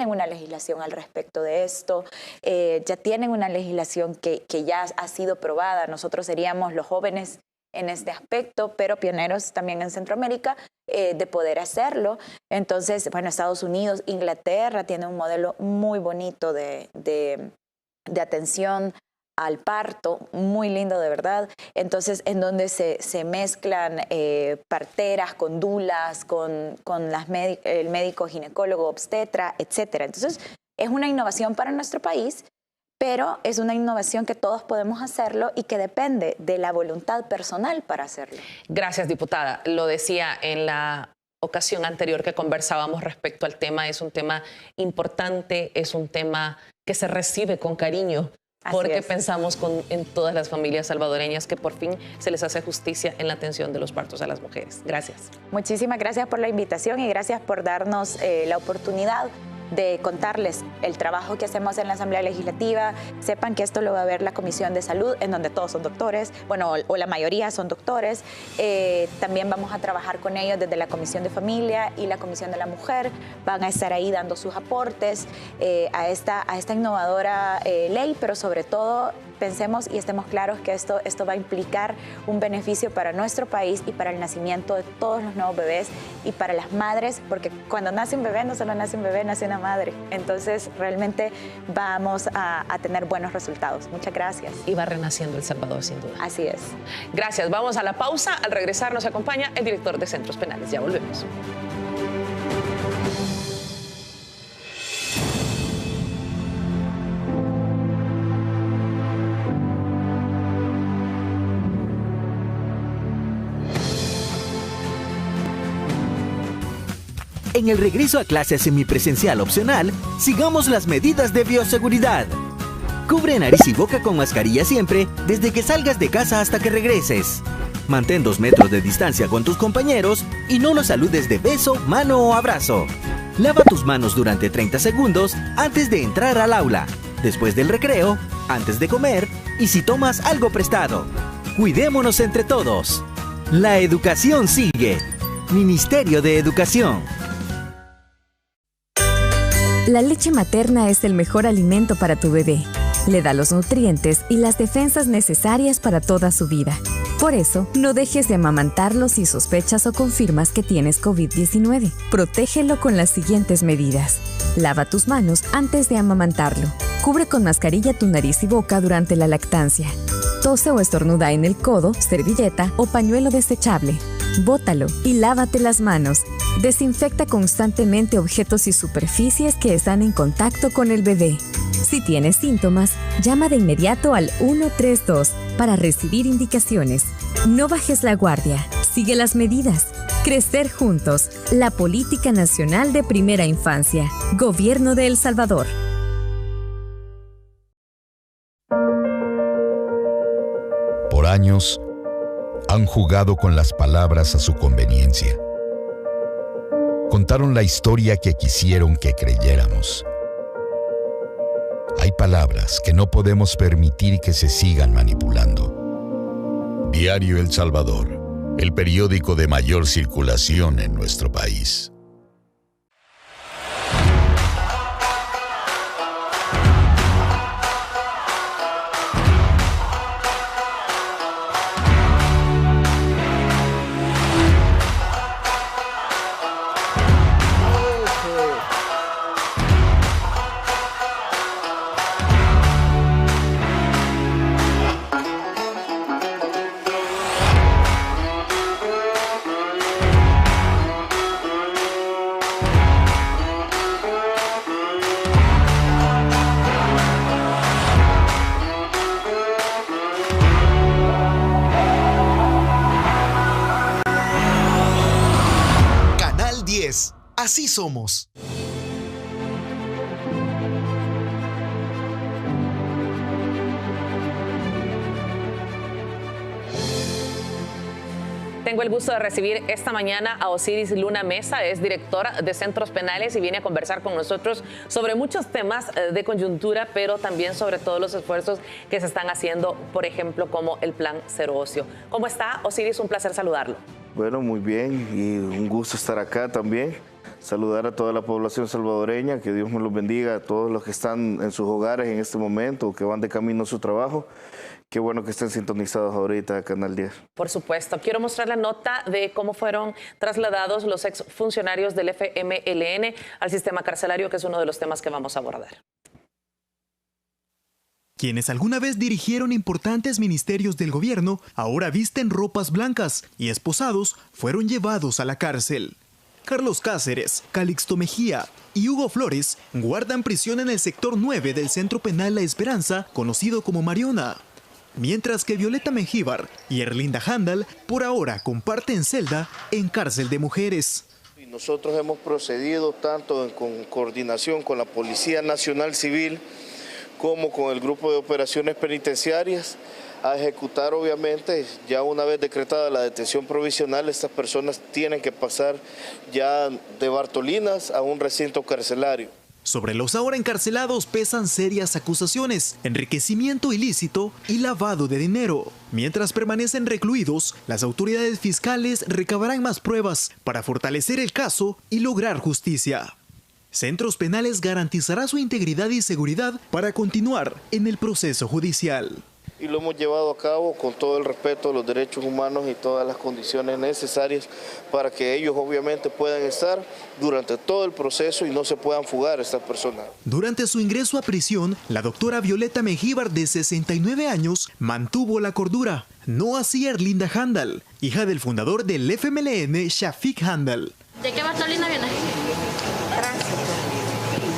[SPEAKER 8] una legislación al respecto de esto, ya tienen una legislación que ya ha sido probada. Nosotros seríamos los jóvenes en este aspecto, pero pioneros también en Centroamérica de poder hacerlo. Entonces, bueno, Estados Unidos, Inglaterra tiene un modelo muy bonito de atención al parto, muy lindo de verdad. Entonces, en donde se mezclan parteras con dulas, con el médico ginecólogo, obstetra, etcétera. Entonces, es una innovación para nuestro país, pero es una innovación que todos podemos hacerlo y que depende de la voluntad personal para hacerlo.
[SPEAKER 7] Gracias, diputada. Lo decía en la ocasión anterior que conversábamos respecto al tema. Es un tema importante, es un tema que se recibe con cariño. Porque pensamos en todas las familias salvadoreñas que por fin se les hace justicia en la atención de los partos a las mujeres. Gracias.
[SPEAKER 8] Muchísimas gracias por la invitación y gracias por darnos la oportunidad de contarles el trabajo que hacemos en la Asamblea Legislativa. Sepan que esto lo va a ver la Comisión de Salud, en donde todos son doctores, bueno, o la mayoría son doctores. También vamos a trabajar con ellos desde la Comisión de Familia y la Comisión de la Mujer. Van a estar ahí dando sus aportes a esta innovadora ley, pero sobre todo pensemos y estemos claros que esto va a implicar un beneficio para nuestro país y para el nacimiento de todos los nuevos bebés y para las madres, porque cuando nace un bebé no solo nace un bebé, nace una madre. Entonces realmente vamos a tener buenos resultados. Muchas gracias.
[SPEAKER 7] Y va renaciendo El Salvador, sin duda.
[SPEAKER 8] Así es.
[SPEAKER 7] Gracias. Vamos a la pausa. Al regresar nos acompaña el director de Centros Penales. Ya volvemos.
[SPEAKER 2] En el regreso a clases semipresencial opcional, sigamos las medidas de bioseguridad. Cubre nariz y boca con mascarilla siempre, desde que salgas de casa hasta que regreses. Mantén 2 metros de distancia con tus compañeros y no los saludes de beso, mano o abrazo. Lava tus manos durante 30 segundos antes de entrar al aula, después del recreo, antes de comer y si tomas algo prestado. Cuidémonos entre todos. La educación sigue. Ministerio de Educación.
[SPEAKER 3] La leche materna es el mejor alimento para tu bebé. Le da los nutrientes y las defensas necesarias para toda su vida. Por eso, no dejes de amamantarlo si sospechas o confirmas que tienes COVID-19. Protégelo con las siguientes medidas. Lava tus manos antes de amamantarlo. Cubre con mascarilla tu nariz y boca durante la lactancia. Tose o estornuda en el codo, servilleta o pañuelo desechable. Bótalo y lávate las manos. Desinfecta constantemente objetos y superficies que están en contacto con el bebé. Si tienes síntomas, llama de inmediato al 132 para recibir indicaciones. No bajes la guardia, sigue las medidas. Crecer juntos, la Política Nacional de Primera Infancia. Gobierno de El Salvador.
[SPEAKER 12] Por años, han jugado con las palabras a su conveniencia. Contaron la historia que quisieron que creyéramos. Hay palabras que no podemos permitir que se sigan manipulando. Diario El Salvador, el periódico de mayor circulación en nuestro país.
[SPEAKER 4] Así somos.
[SPEAKER 7] Tengo el gusto de recibir esta mañana a Osiris Luna Mesa, es directora de Centros Penales y viene a conversar con nosotros sobre muchos temas de coyuntura, pero también sobre todos los esfuerzos que se están haciendo, por ejemplo, como el Plan Cero Ocio. ¿Cómo está, Osiris? Un placer saludarlo.
[SPEAKER 13] Bueno, muy bien y un gusto estar acá también. Saludar a toda la población salvadoreña, que Dios me los bendiga, a todos los que están en sus hogares en este momento, que van de camino a su trabajo. Qué bueno que estén sintonizados ahorita a Canal 10.
[SPEAKER 7] Por supuesto. Quiero mostrar la nota de cómo fueron trasladados los exfuncionarios del FMLN al sistema carcelario, que es uno de los temas que vamos a abordar.
[SPEAKER 14] Quienes alguna vez dirigieron importantes ministerios del gobierno, ahora visten ropas blancas y esposados fueron llevados a la cárcel. Carlos Cáceres, Calixto Mejía y Hugo Flores guardan prisión en el sector 9 del Centro Penal La Esperanza, conocido como Mariona. Mientras que Violeta Mengíbar y Erlinda Handal por ahora comparten celda en cárcel de mujeres.
[SPEAKER 13] Nosotros hemos procedido tanto en coordinación con la Policía Nacional Civil como con el Grupo de Operaciones Penitenciarias a ejecutar, obviamente, ya una vez decretada la detención provisional, estas personas tienen que pasar ya de Bartolinas a un recinto carcelario.
[SPEAKER 14] Sobre los ahora encarcelados pesan serias acusaciones, enriquecimiento ilícito y lavado de dinero. Mientras permanecen recluidos, las autoridades fiscales recabarán más pruebas para fortalecer el caso y lograr justicia. Centros Penales garantizará su integridad y seguridad para continuar en el proceso judicial.
[SPEAKER 13] Y lo hemos llevado a cabo con todo el respeto a los derechos humanos y todas las condiciones necesarias para que ellos obviamente puedan estar durante todo el proceso y no se puedan fugar estas personas.
[SPEAKER 14] Durante su ingreso a prisión, la doctora Violeta Mengíbar, de 69 años, mantuvo la cordura. No así Erlinda Handal, hija del fundador del FMLN, Shafiq Handal.
[SPEAKER 15] ¿De qué Bartolina viene?
[SPEAKER 16] Tránsito.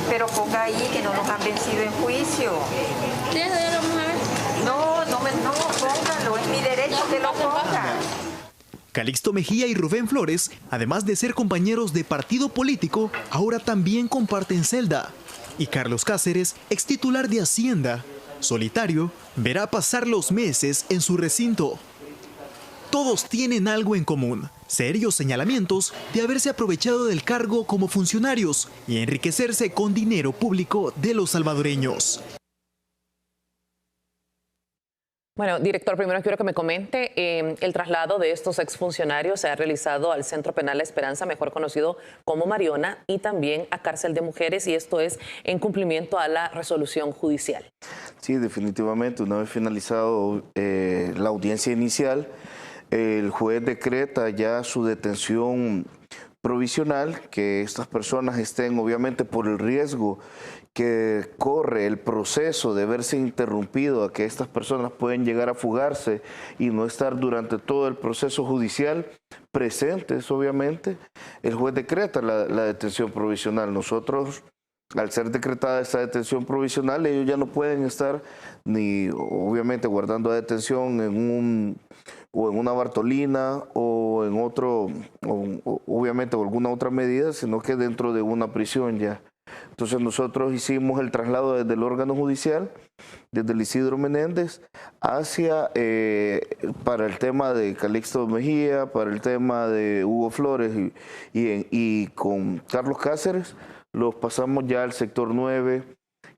[SPEAKER 16] Pero ponga ahí que no nos han vencido en juicio. No, póngalo, es mi derecho que lo ponga.
[SPEAKER 14] Calixto Mejía y Rubén Flores, además de ser compañeros de partido político, ahora también comparten celda. Y Carlos Cáceres, ex titular de Hacienda, solitario, verá pasar los meses en su recinto. Todos tienen algo en común: serios señalamientos de haberse aprovechado del cargo como funcionarios y enriquecerse con dinero público de los salvadoreños.
[SPEAKER 7] Bueno, director, primero quiero que me comente, el traslado de estos exfuncionarios se ha realizado al Centro Penal La Esperanza, mejor conocido como Mariona, y también a Cárcel de Mujeres, y esto es en cumplimiento a la resolución judicial.
[SPEAKER 13] Sí, definitivamente, una vez finalizado la audiencia inicial, el juez decreta ya su detención provisional, que estas personas estén obviamente por el riesgo que corre el proceso de verse interrumpido, a que estas personas pueden llegar a fugarse y no estar durante todo el proceso judicial presentes, obviamente, el juez decreta la detención provisional. Nosotros al ser decretada esta detención provisional, ellos ya no pueden estar ni obviamente guardando detención en una Bartolina o en otro, obviamente o alguna otra medida, sino que dentro de una prisión ya. Entonces nosotros hicimos el traslado desde el órgano judicial, desde el Isidro Menéndez, hacia, para el tema de Calixto Mejía, para el tema de Hugo Flores y con Carlos Cáceres, los pasamos ya al sector 9,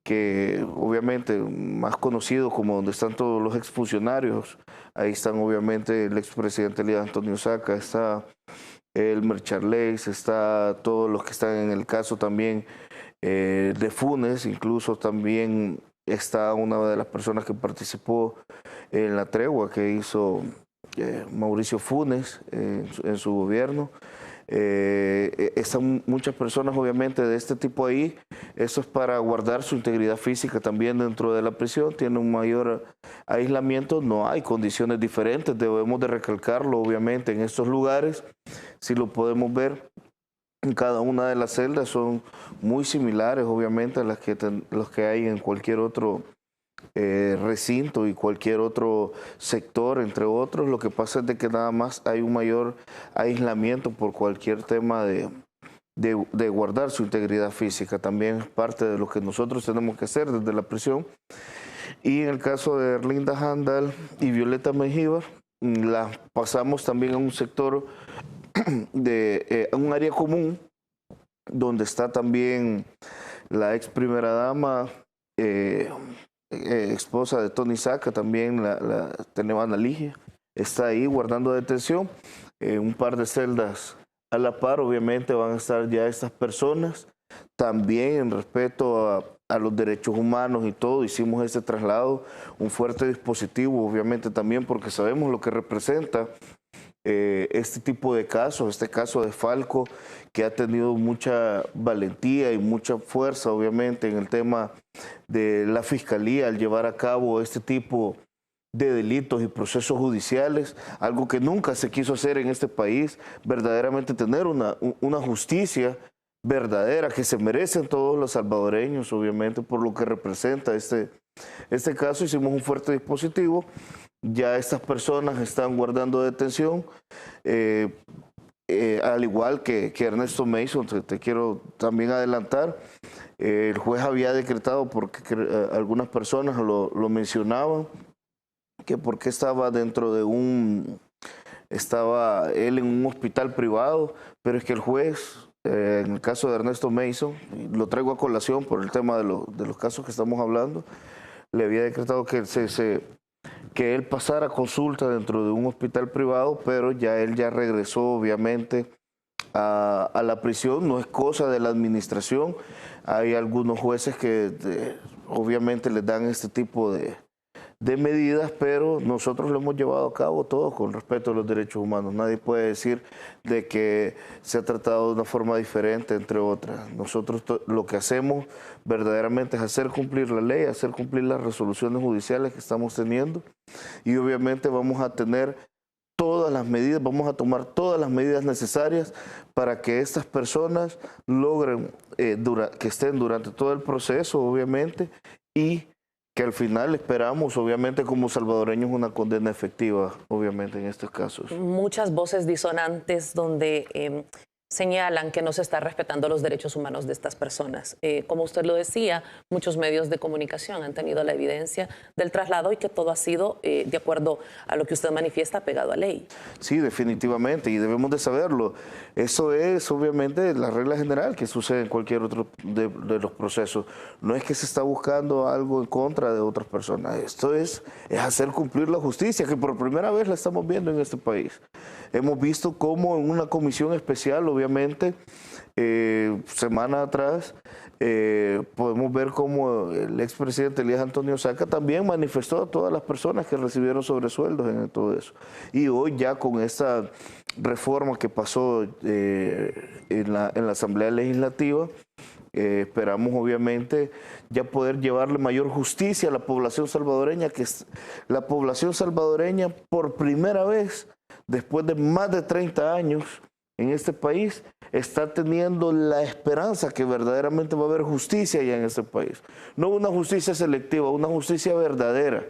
[SPEAKER 13] que obviamente más conocido como donde están todos los exfuncionarios. Ahí están obviamente el expresidente Elías Antonio Saca, está Elmer Charles, está todos los que están en el caso también de Funes, incluso también está una de las personas que participó en la tregua que hizo Mauricio Funes en su gobierno. Están muchas personas obviamente de este tipo ahí. Eso es para guardar su integridad física también dentro de la prisión. Tiene un mayor aislamiento, no hay condiciones diferentes, debemos de recalcarlo obviamente en estos lugares. Si lo podemos ver, en cada una de las celdas son muy similares obviamente a las que hay en cualquier otro recinto y cualquier otro sector, entre otros. Lo que pasa es de que nada más hay un mayor aislamiento por cualquier tema de guardar su integridad física. También es parte de lo que nosotros tenemos que hacer desde la prisión. Y en el caso de Erlinda Handal y Violeta Mengíbar, las pasamos también a un sector de un área común donde está también la ex primera dama, esposa de Tony Saca, también tenemos Ana Ligia, está ahí guardando detención. Un par de celdas a la par, obviamente van a estar ya estas personas. También en respeto a los derechos humanos y todo, hicimos este traslado, un fuerte dispositivo, obviamente también porque sabemos lo que representa este tipo de casos, este caso de Falco, que ha tenido mucha valentía y mucha fuerza, obviamente, en el tema de la Fiscalía al llevar a cabo este tipo de delitos y procesos judiciales, algo que nunca se quiso hacer en este país, verdaderamente tener una justicia verdadera que se merecen todos los salvadoreños, obviamente, por lo que representa este caso. Hicimos un fuerte dispositivo. Ya estas personas están guardando detención, al igual que Ernesto Mason. Te quiero también adelantar, el juez había decretado, porque algunas personas lo mencionaban, que porque estaba estaba él en un hospital privado, pero es que el juez, en el caso de Ernesto Mason, lo traigo a colación por el tema de los casos que estamos hablando, le había decretado que él pasara consulta dentro de un hospital privado, pero él ya regresó obviamente a la prisión. No es cosa de la administración. Hay algunos jueces que obviamente les dan este tipo de medidas, pero nosotros lo hemos llevado a cabo todo con respeto a los derechos humanos. Nadie puede decir de que se ha tratado de una forma diferente, entre otras. Nosotros lo que hacemos verdaderamente es hacer cumplir la ley, hacer cumplir las resoluciones judiciales que estamos teniendo, y obviamente vamos a tener todas las medidas, vamos a tomar todas las medidas necesarias para que estas personas logren, que estén durante todo el proceso, obviamente, y que al final esperamos, obviamente, como salvadoreños, una condena efectiva, obviamente, en estos casos.
[SPEAKER 7] Muchas voces disonantes donde señalan que no se está respetando los derechos humanos de estas personas. Como usted lo decía, muchos medios de comunicación han tenido la evidencia del traslado y que todo ha sido, de acuerdo a lo que usted manifiesta, pegado a ley.
[SPEAKER 13] Sí, definitivamente, y debemos de saberlo. Eso es, obviamente, la regla general que sucede en cualquier otro de los procesos. No es que se está buscando algo en contra de otras personas. Esto es hacer cumplir la justicia, que por primera vez la estamos viendo en este país. Hemos visto cómo en una comisión especial, obviamente, semana atrás, podemos ver cómo el expresidente Elías Antonio Saca también manifestó a todas las personas que recibieron sobresueldos en todo eso. Y hoy ya con esta reforma que pasó en la Asamblea Legislativa, esperamos obviamente ya poder llevarle mayor justicia a la población salvadoreña, que la población salvadoreña por primera vez, después de más de 30 años, en este país está teniendo la esperanza que verdaderamente va a haber justicia allá en este país. No una justicia selectiva, una justicia verdadera,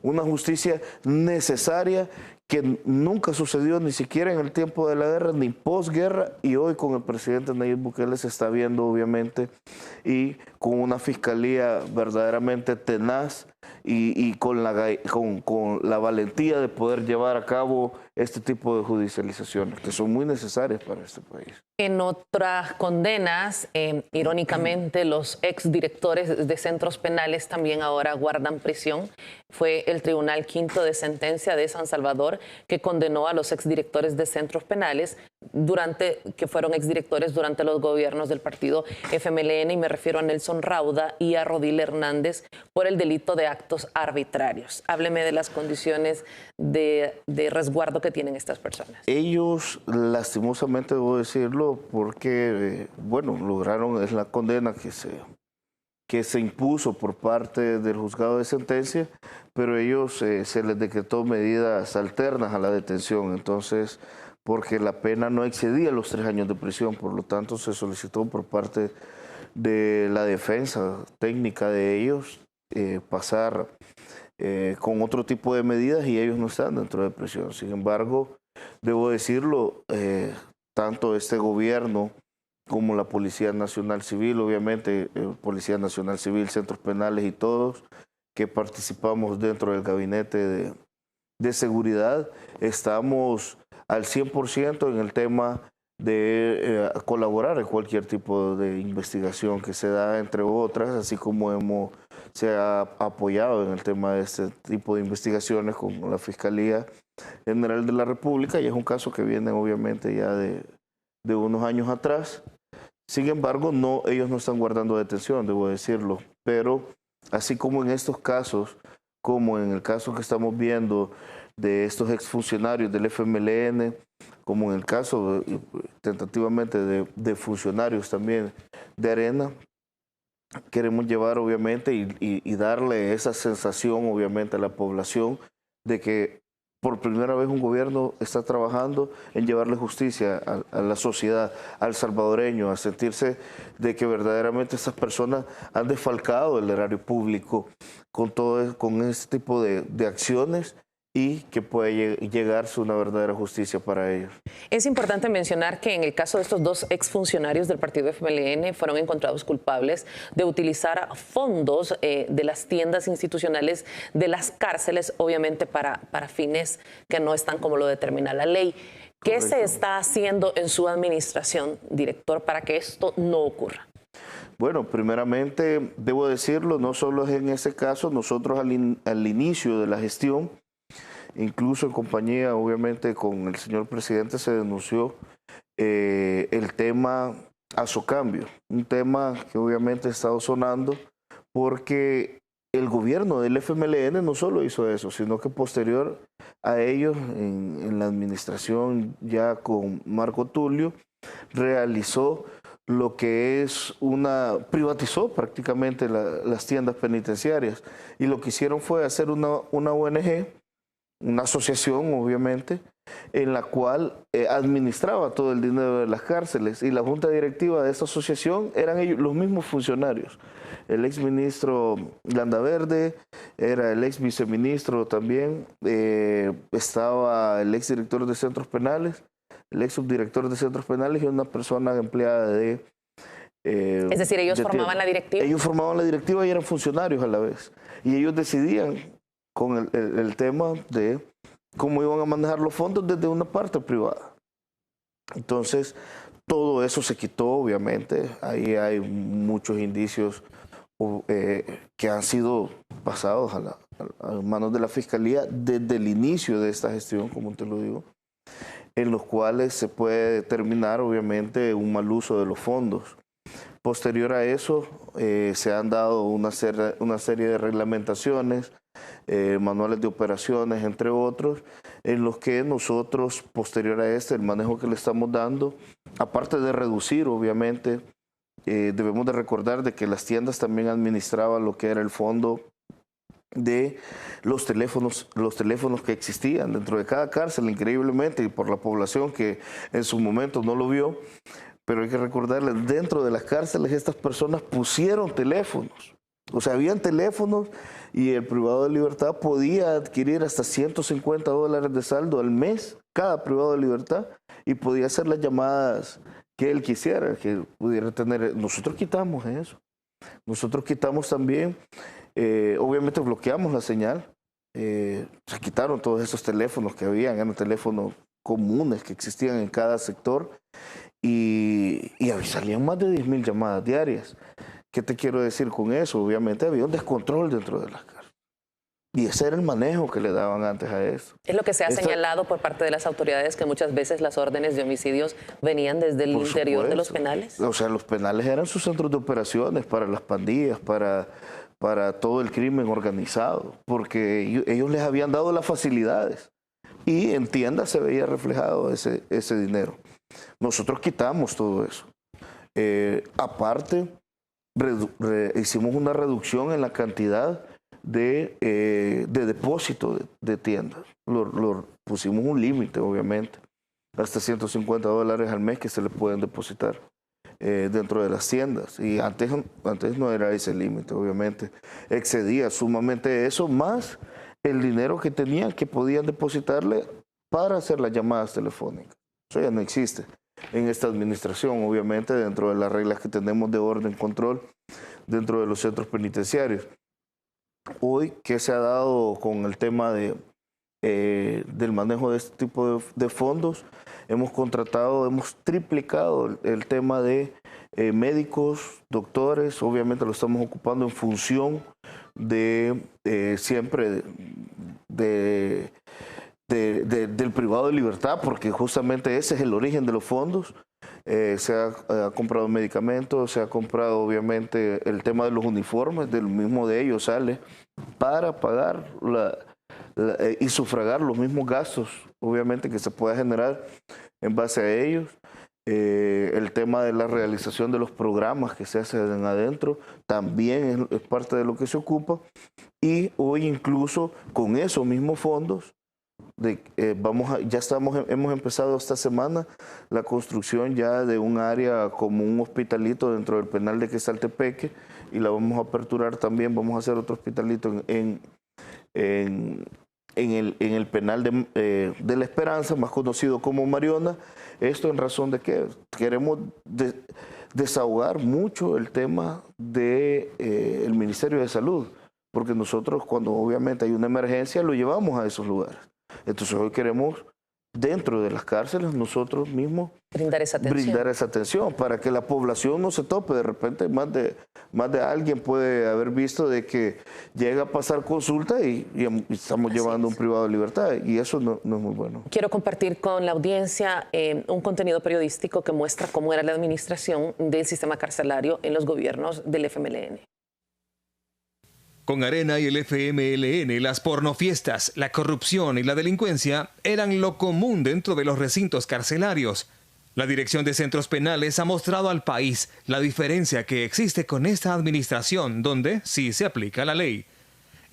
[SPEAKER 13] una justicia necesaria que nunca sucedió ni siquiera en el tiempo de la guerra ni posguerra, y hoy con el presidente Nayib Bukele se está viendo obviamente, y con una fiscalía verdaderamente tenaz y con la valentía de poder llevar a cabo este tipo de judicializaciones que son muy necesarias para este país.
[SPEAKER 7] En otras condenas, irónicamente, los exdirectores de centros penales también ahora guardan prisión. Fue el Tribunal Quinto de Sentencia de San Salvador que condenó a los exdirectores de centros penales que fueron exdirectores durante los gobiernos del partido FMLN, y me refiero a Nelson Rauda y a Rodil Hernández por el delito de actos arbitrarios. Hábleme de las condiciones de resguardo que tienen estas personas.
[SPEAKER 13] Ellos, lastimosamente debo decirlo, porque, bueno, lograron, es la condena que se impuso por parte del juzgado de sentencia, pero ellos se les decretó medidas alternas a la detención, entonces, porque la pena no excedía los 3 años de prisión, por lo tanto se solicitó por parte de la defensa técnica de ellos pasar con otro tipo de medidas, y ellos no están dentro de prisión. Sin embargo, debo decirlo, tanto este gobierno como la Policía Nacional Civil, obviamente, Policía Nacional Civil, centros penales y todos que participamos dentro del gabinete de seguridad, estamos al 100% en el tema de colaborar en cualquier tipo de investigación que se da, entre otras, así como se ha apoyado en el tema de este tipo de investigaciones con la Fiscalía General de la República, y es un caso que viene obviamente ya de unos años atrás. Sin embargo, ellos no están guardando detención, debo decirlo, pero así como en estos casos, como en el caso que estamos viendo de estos exfuncionarios del FMLN, como en el caso tentativamente de funcionarios también de Arena, queremos llevar obviamente y darle esa sensación obviamente a la población de que por primera vez un gobierno está trabajando en llevarle justicia a la sociedad, al salvadoreño, a sentirse de que verdaderamente estas personas han desfalcado el erario público con este tipo de acciones, y que puede llegarse una verdadera justicia para ellos.
[SPEAKER 7] Es importante mencionar que en el caso de estos 2 exfuncionarios del partido FMLN fueron encontrados culpables de utilizar fondos de las tiendas institucionales de las cárceles, obviamente para fines que no están como lo determina la ley. ¿Qué se está haciendo en su administración, director, para que esto no ocurra?
[SPEAKER 13] Bueno, primeramente, debo decirlo, no solo es en ese caso, nosotros al inicio de la gestión, incluso en compañía, obviamente, con el señor presidente, se denunció el tema Azocambio, un tema que obviamente ha estado sonando porque el gobierno del FMLN no solo hizo eso, sino que posterior a ellos, en la administración ya con Marco Tulio, realizó lo que es privatizó prácticamente las tiendas penitenciarias, y lo que hicieron fue hacer una ONG, una asociación obviamente, en la cual administraba todo el dinero de las cárceles, y la junta directiva de esta asociación eran ellos, los mismos funcionarios. El exministro Landaverde, era el ex viceministro también, estaba el exdirector de centros penales, el ex subdirector de centros penales y una persona empleada de...
[SPEAKER 7] es decir, ellos formaban la directiva.
[SPEAKER 13] Ellos formaban la directiva y eran funcionarios a la vez, y ellos decidían con el tema de cómo iban a manejar los fondos desde una parte privada. Entonces, todo eso se quitó, obviamente. Ahí hay muchos indicios que han sido pasados a manos de la Fiscalía desde el inicio de esta gestión, como te lo digo, en los cuales se puede determinar, obviamente, un mal uso de los fondos. Posterior a eso, se han dado una serie de reglamentaciones, manuales de operaciones, entre otros, en los que nosotros, posterior a el manejo que le estamos dando, aparte de reducir, obviamente, debemos de recordar de que las tiendas también administraban lo que era el fondo de los teléfonos que existían dentro de cada cárcel, increíblemente, y por la población que en su momento no lo vio. Pero hay que recordarles, dentro de las cárceles estas personas pusieron teléfonos. O sea, habían teléfonos y el privado de libertad podía adquirir hasta $150 de saldo al mes, cada privado de libertad, y podía hacer las llamadas que él quisiera, que pudiera tener. Nosotros quitamos eso. Nosotros quitamos también, obviamente bloqueamos la señal. Se quitaron todos esos teléfonos que habían, eran teléfonos comunes que existían en cada sector. Y salían más de 10.000 llamadas diarias. ¿Qué te quiero decir con eso? Obviamente había un descontrol dentro de las cárceles. Y ese era el manejo que le daban antes a eso.
[SPEAKER 7] Es lo que se ha señalado por parte de las autoridades, que muchas veces las órdenes de homicidios venían desde el interior de los penales.
[SPEAKER 13] O sea, los penales eran sus centros de operaciones para las pandillas, para todo el crimen organizado, porque ellos les habían dado las facilidades. Y en tiendas se veía reflejado ese dinero. Nosotros quitamos todo eso. Aparte, hicimos una reducción en la cantidad de depósito de tiendas. Pusimos un límite, obviamente, hasta $150 al mes que se le pueden depositar dentro de las tiendas. Y antes no era ese límite, obviamente. Excedía sumamente eso, más el dinero que tenían, que podían depositarle para hacer las llamadas telefónicas. Eso ya no existe en esta administración, obviamente, dentro de las reglas que tenemos de orden, control, dentro de los centros penitenciarios. Hoy, ¿qué se ha dado con el tema del manejo de este tipo de fondos? Hemos triplicado el tema de médicos, doctores. Obviamente lo estamos ocupando en función siempre del privado de libertad, porque justamente ese es el origen de los fondos. Se ha comprado medicamentos, se ha comprado obviamente el tema de los uniformes, del mismo de ellos sale para pagar y sufragar los mismos gastos, obviamente, que se pueda generar en base a ellos. El tema de la realización de los programas que se hacen adentro también es parte de lo que se ocupa. Y hoy incluso con esos mismos fondos, hemos empezado esta semana la construcción ya de un área como un hospitalito dentro del penal de Quesaltepeque, y la vamos a aperturar también. Vamos a hacer otro hospitalito en el penal de La Esperanza, más conocido como Mariona. Esto en razón de que queremos desahogar mucho el tema del Ministerio de Salud, porque nosotros, cuando obviamente hay una emergencia, lo llevamos a esos lugares. Entonces hoy queremos, dentro de las cárceles, nosotros mismos brindar esa atención para que la población no se tope. De repente más de alguien puede haber visto de que llega a pasar consulta y estamos llevando un privado de libertad, y eso no es muy bueno.
[SPEAKER 7] Quiero compartir con la audiencia un contenido periodístico que muestra cómo era la administración del sistema carcelario en los gobiernos del FMLN.
[SPEAKER 15] Con Arena y el FMLN, las pornofiestas, la corrupción y la delincuencia eran lo común dentro de los recintos carcelarios. La Dirección de Centros Penales ha mostrado al país la diferencia que existe con esta administración, donde sí se aplica la ley.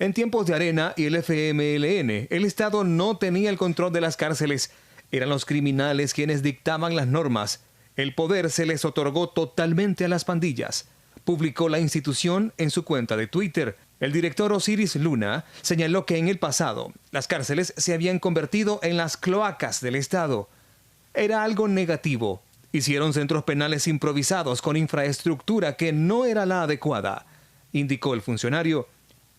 [SPEAKER 15] En tiempos de Arena y el FMLN, el Estado no tenía el control de las cárceles. Eran los criminales quienes dictaban las normas. El poder se les otorgó totalmente a las pandillas. Publicó la institución en su cuenta de Twitter. El director Osiris Luna señaló que en el pasado las cárceles se habían convertido en las cloacas del Estado. Era algo negativo. Hicieron centros penales improvisados con infraestructura que no era la adecuada, indicó el funcionario.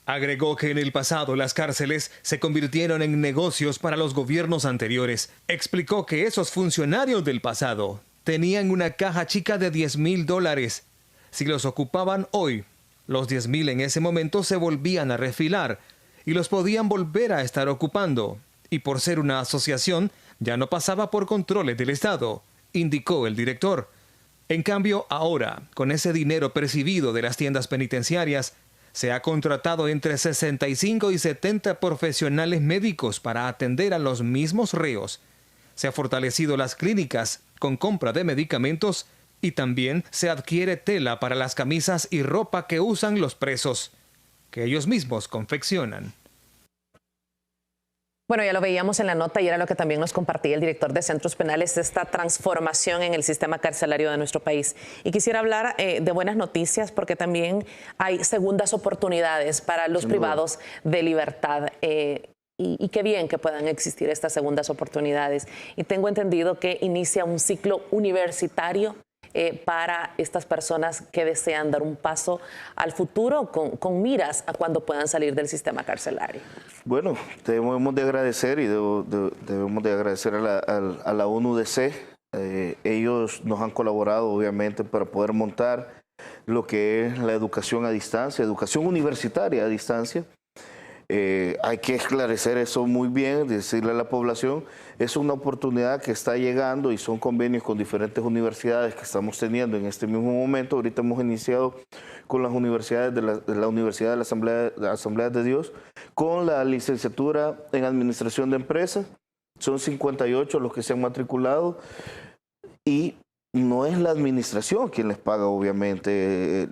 [SPEAKER 15] Agregó que en el pasado las cárceles se convirtieron en negocios para los gobiernos anteriores. Explicó que esos funcionarios del pasado tenían una caja chica de $10,000. Si los ocupaban hoy, los 10,000 en ese momento se volvían a refilar y los podían volver a estar ocupando. Y por ser una asociación, ya no pasaba por controles del Estado, indicó el director. En cambio, ahora, con ese dinero percibido de las tiendas penitenciarias, se ha contratado entre 65 y 70 profesionales médicos para atender a los mismos reos. Se han fortalecido las clínicas con compra de medicamentos y también se adquiere tela para las camisas y ropa que usan los presos. que ellos mismos confeccionan.
[SPEAKER 7] Bueno, ya lo veíamos en la nota y era lo que también nos compartía el director de Centros Penales, esta transformación en el sistema carcelario de nuestro país. Y quisiera hablar de buenas noticias porque también hay segundas oportunidades para los privados de libertad. Y qué bien que puedan existir estas segundas oportunidades. Y tengo entendido que inicia un ciclo universitario para estas personas que desean dar un paso al futuro con miras a cuando puedan salir del sistema carcelario.
[SPEAKER 13] Bueno, debemos de agradecer y debemos de agradecer a la ONUDC. Ellos nos han colaborado obviamente para poder montar lo que es la educación a distancia, educación universitaria a distancia. Hay que esclarecer eso muy bien, decirle a la población, es una oportunidad que está llegando y son convenios con diferentes universidades que estamos teniendo en este mismo momento. Ahorita hemos iniciado con las universidades de la Universidad de la Asamblea de Dios, con la licenciatura en Administración de Empresas. Son 58 los que se han matriculado y no es la administración quien les paga obviamente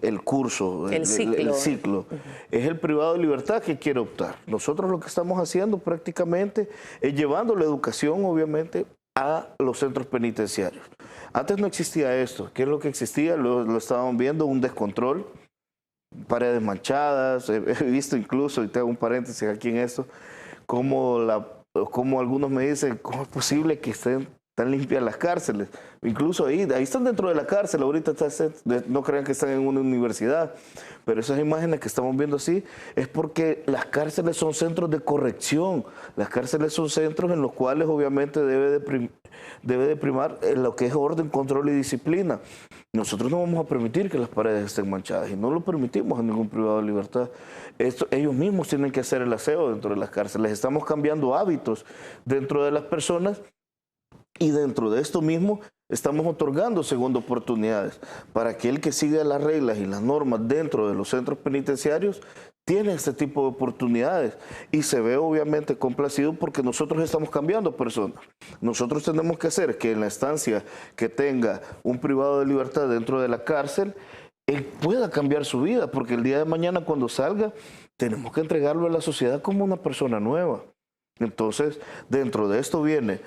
[SPEAKER 13] el curso, el ciclo. Es el privado de libertad que quiere optar. Nosotros lo que estamos haciendo prácticamente es llevando la educación, obviamente, a los centros penitenciarios. Antes no existía esto. ¿Qué es lo que existía? Lo estábamos viendo, un descontrol, paredes manchadas. He visto incluso, y te hago un paréntesis aquí en esto, como algunos me dicen, ¿cómo es posible que estén tan limpias las cárceles? Incluso ahí están dentro de la cárcel, ahorita no crean que están en una universidad, pero esas imágenes que estamos viendo así es porque las cárceles son centros de corrección, las cárceles son centros en los cuales obviamente debe de primar lo que es orden, control y disciplina. Nosotros no vamos a permitir que las paredes estén manchadas y no lo permitimos a ningún privado de libertad. Ellos mismos tienen que hacer el aseo dentro de las cárceles. Estamos cambiando hábitos dentro de las personas. Y dentro de esto mismo estamos otorgando segundas oportunidades para que el que siga las reglas y las normas dentro de los centros penitenciarios tiene este tipo de oportunidades y se ve obviamente complacido porque nosotros estamos cambiando personas. Nosotros tenemos que hacer que en la estancia que tenga un privado de libertad dentro de la cárcel, él pueda cambiar su vida, porque el día de mañana cuando salga tenemos que entregarlo a la sociedad como una persona nueva. Entonces, dentro de esto viene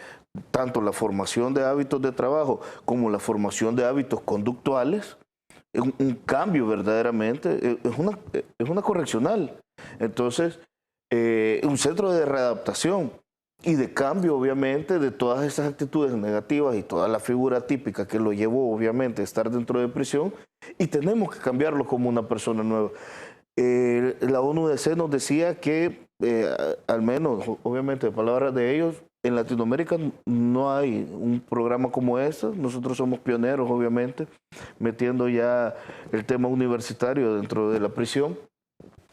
[SPEAKER 13] tanto la formación de hábitos de trabajo como la formación de hábitos conductuales, un cambio verdaderamente, es una correccional. Entonces, un centro de readaptación y de cambio, obviamente, de todas esas actitudes negativas y toda la figura típica que lo llevó, obviamente, a estar dentro de prisión, y tenemos que cambiarlo como una persona nueva. La ONUDC nos decía que, al menos, obviamente, de palabras de ellos, en Latinoamérica no hay un programa como este. Nosotros somos pioneros, obviamente, metiendo ya el tema universitario dentro de la prisión.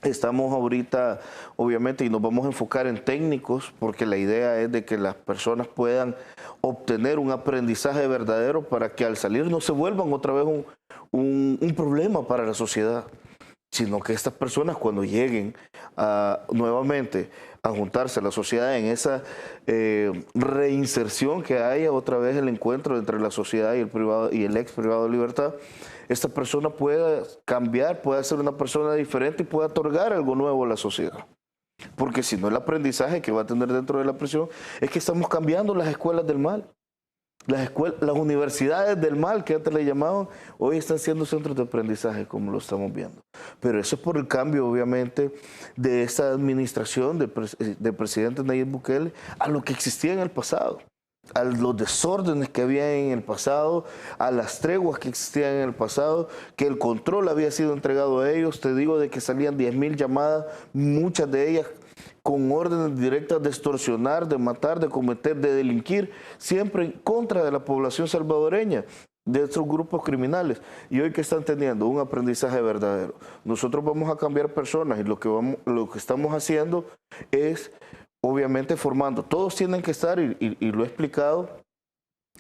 [SPEAKER 13] Estamos ahorita, obviamente, y nos vamos a enfocar en técnicos, porque la idea es de que las personas puedan obtener un aprendizaje verdadero para que al salir no se vuelvan otra vez un problema para la sociedad, sino que estas personas cuando lleguen nuevamente a juntarse a la sociedad en esa reinserción que haya otra vez el encuentro entre la sociedad y el privado y el ex privado de libertad, esta persona pueda cambiar, pueda ser una persona diferente y pueda otorgar algo nuevo a la sociedad. Porque si no, el aprendizaje que va a tener dentro de la prisión es que estamos cambiando las escuelas del mal. Las universidades del mal, que antes le llamaban, hoy están siendo centros de aprendizaje, como lo estamos viendo. Pero eso es por el cambio, obviamente, de esta administración del presidente Nayib Bukele a lo que existía en el pasado, a los desórdenes que había en el pasado, a las treguas que existían en el pasado, que el control había sido entregado a ellos. Te digo de que salían 10.000 llamadas, muchas de ellas con órdenes directas de extorsionar, de matar, de cometer, de delinquir, siempre en contra de la población salvadoreña, de estos grupos criminales. Y hoy que están teniendo un aprendizaje verdadero, nosotros vamos a cambiar personas y lo que estamos haciendo es, obviamente, formando. Todos tienen que estar, y lo he explicado,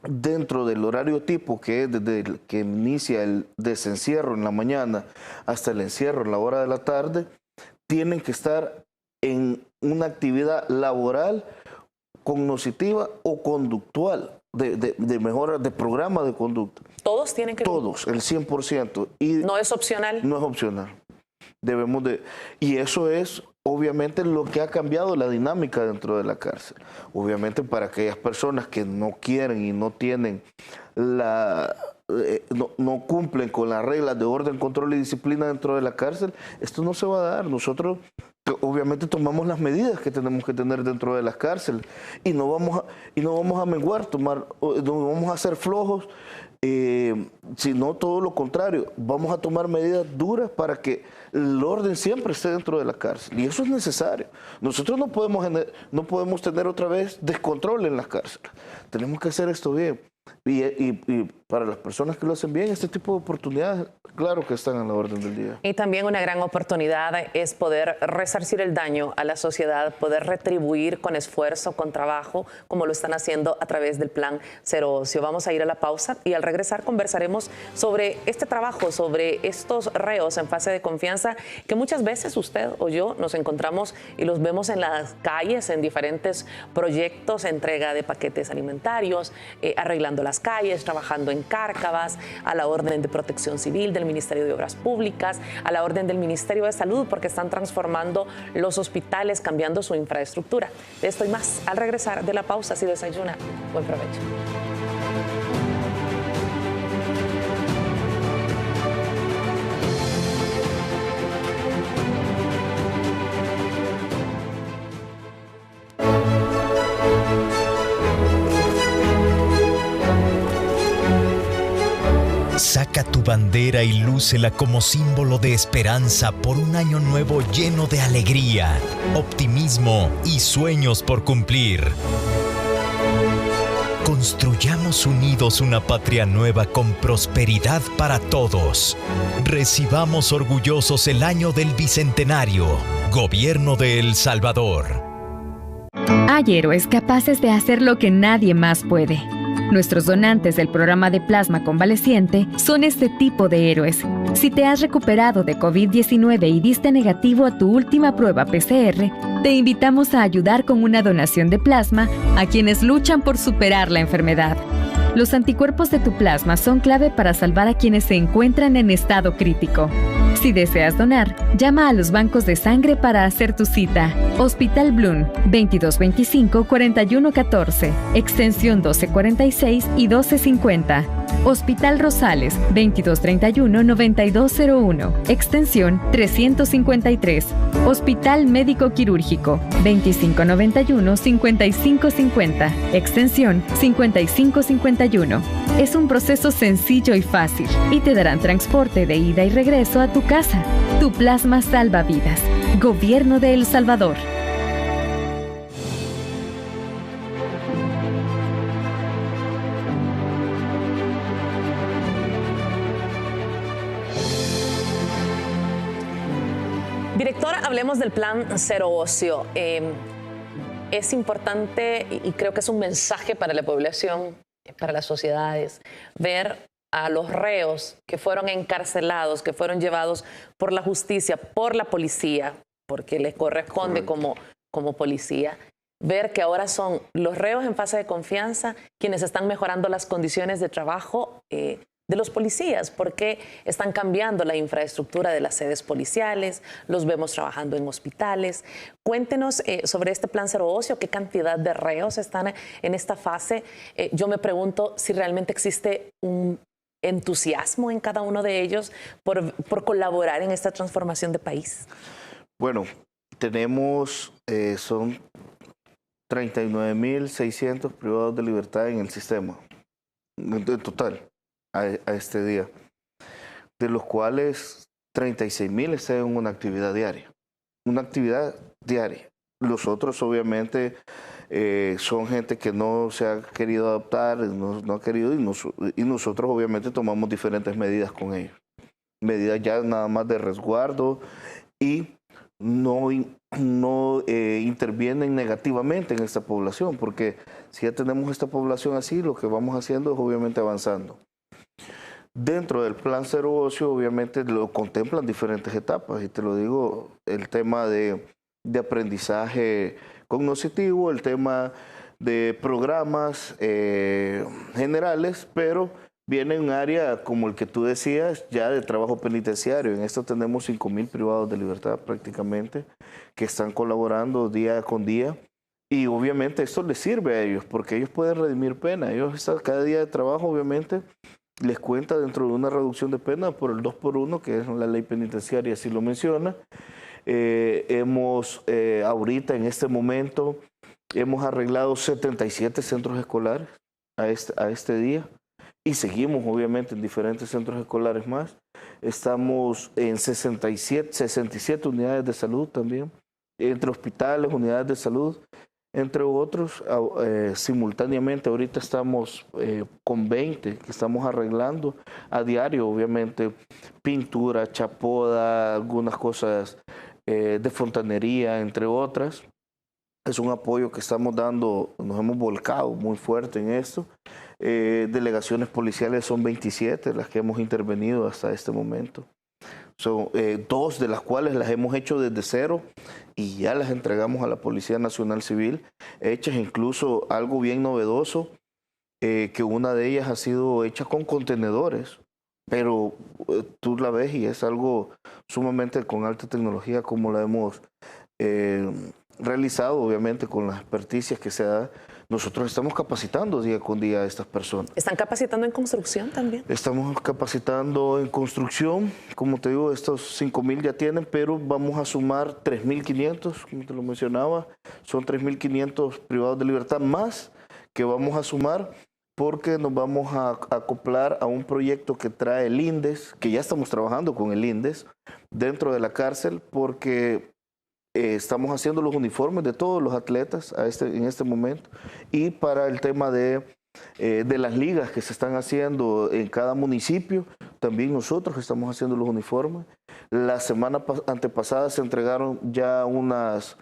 [SPEAKER 13] dentro del horario tipo, que es desde el que inicia el desencierro en la mañana hasta el encierro en la hora de la tarde, tienen que estar en una actividad laboral, cognitiva o conductual, de mejora, de programa de conducta.
[SPEAKER 7] ¿Todos tienen que?
[SPEAKER 13] Todos, el 100%. Y
[SPEAKER 7] ¿no es opcional?
[SPEAKER 13] No es opcional. Y eso es obviamente lo que ha cambiado la dinámica dentro de la cárcel. Obviamente para aquellas personas que no quieren y no tienen no cumplen con las reglas de orden, control y disciplina dentro de la cárcel, esto no se va a dar. Nosotros obviamente tomamos las medidas que tenemos que tener dentro de las cárceles y no vamos a menguar, no vamos a ser flojos, sino todo lo contrario, vamos a tomar medidas duras para que el orden siempre esté dentro de la cárcel, y eso es necesario. Nosotros no podemos tener otra vez descontrol en las cárceles, tenemos que hacer esto bien. Y para las personas que lo hacen bien, este tipo de oportunidades, claro que están en la orden del día.
[SPEAKER 7] Y también una gran oportunidad es poder resarcir el daño a la sociedad, poder retribuir con esfuerzo, con trabajo, como lo están haciendo a través del Plan Cero Ocio. Vamos a ir a la pausa y al regresar conversaremos sobre este trabajo, sobre estos reos en fase de confianza que muchas veces usted o yo nos encontramos y los vemos en las calles, en diferentes proyectos, entrega de paquetes alimentarios, arreglando las calles, trabajando en cárcavas, a la orden de Protección Civil del Ministerio de Obras Públicas, a la orden del Ministerio de Salud, porque están transformando los hospitales, cambiando su infraestructura. De esto y más al regresar de la pausa. Si desayuna, buen provecho.
[SPEAKER 17] Saca tu bandera y lúcela como símbolo de esperanza por un año nuevo lleno de alegría, optimismo y sueños por cumplir. Construyamos unidos una patria nueva con prosperidad para todos. Recibamos orgullosos el año del Bicentenario. Gobierno de El Salvador.
[SPEAKER 3] Hay héroes capaces de hacer lo que nadie más puede. Nuestros donantes del programa de plasma convaleciente son este tipo de héroes. Si te has recuperado de COVID-19 y diste negativo a tu última prueba PCR, te invitamos a ayudar con una donación de plasma a quienes luchan por superar la enfermedad. Los anticuerpos de tu plasma son clave para salvar a quienes se encuentran en estado crítico. Si deseas donar, llama a los bancos de sangre para hacer tu cita. Hospital Bloom, 2225-4114, extensión 1246 y 1250. Hospital Rosales, 2231-9201, extensión 353. Hospital Médico Quirúrgico, 2591-5550, extensión 5551. Es un proceso sencillo y fácil y te darán transporte de ida y regreso a tu casa. Tu plasma salva vidas. Gobierno de El Salvador.
[SPEAKER 7] Directora, hablemos del Plan Cero Ocio. Es importante y creo que es un mensaje para la población, para las sociedades, ver a los reos que fueron encarcelados, que fueron llevados por la justicia, por la policía, porque les corresponde como policía, ver que ahora son los reos en fase de confianza quienes están mejorando las condiciones de trabajo de los policías, porque están cambiando la infraestructura de las sedes policiales, los vemos trabajando en hospitales. Cuéntenos sobre este Plan Cero Ocio, qué cantidad de reos están en esta fase. Yo me pregunto si realmente existe un entusiasmo en cada uno de ellos por colaborar en esta transformación de país.
[SPEAKER 13] Bueno, tenemos, son 39.600 privados de libertad en el sistema, en total. A este día, de los cuales 36.000 están en una actividad diaria. Los otros obviamente son gente que no se ha querido adaptar, no ha querido, y nosotros obviamente tomamos diferentes medidas con ellos. Medidas ya nada más de resguardo y no intervienen negativamente en esta población, porque si ya tenemos esta población así, lo que vamos haciendo es obviamente avanzando. Dentro del Plan Cero Ocio, obviamente, lo contemplan diferentes etapas, y te lo digo, el tema de aprendizaje cognitivo, el tema de programas generales, pero viene un área como el que tú decías, ya de trabajo penitenciario. En esto tenemos 5,000 privados de libertad prácticamente que están colaborando día con día. Y obviamente esto les sirve a ellos porque ellos pueden redimir pena. Ellos cada día de trabajo obviamente les cuenta dentro de una reducción de pena por el 2x1, que es la ley penitenciaria, así lo menciona. Ahorita en este momento hemos arreglado 77 centros escolares a este día y seguimos obviamente en diferentes centros escolares más. Estamos en 67 unidades de salud también, entre hospitales, unidades de salud, entre otros. Simultáneamente ahorita estamos con 20 que estamos arreglando a diario, obviamente pintura, chapoda, algunas cosas de fontanería, entre otras. Es un apoyo que estamos dando, nos hemos volcado muy fuerte en esto. Delegaciones policiales son 27 las que hemos intervenido hasta este momento. Son 2 de las cuales las hemos hecho desde cero y ya las entregamos a la Policía Nacional Civil, hechas incluso algo bien novedoso, que una de ellas ha sido hecha con contenedores, pero tú la ves y es algo sumamente con alta tecnología como la hemos realizado, obviamente con las experticias que se da. Nosotros estamos capacitando día con día a estas personas.
[SPEAKER 7] ¿Están capacitando en construcción también?
[SPEAKER 13] Estamos capacitando en construcción. Como te digo, estos 5,000 ya tienen, pero vamos a sumar 3,500, como te lo mencionaba. Son 3,500 privados de libertad más que vamos a sumar porque nos vamos a acoplar a un proyecto que trae el INDES, que ya estamos trabajando con el INDES dentro de la cárcel, porque estamos haciendo los uniformes de todos los atletas en este momento, y para el tema de las ligas que se están haciendo en cada municipio, también nosotros estamos haciendo los uniformes. La semana antepasada se entregaron ya unas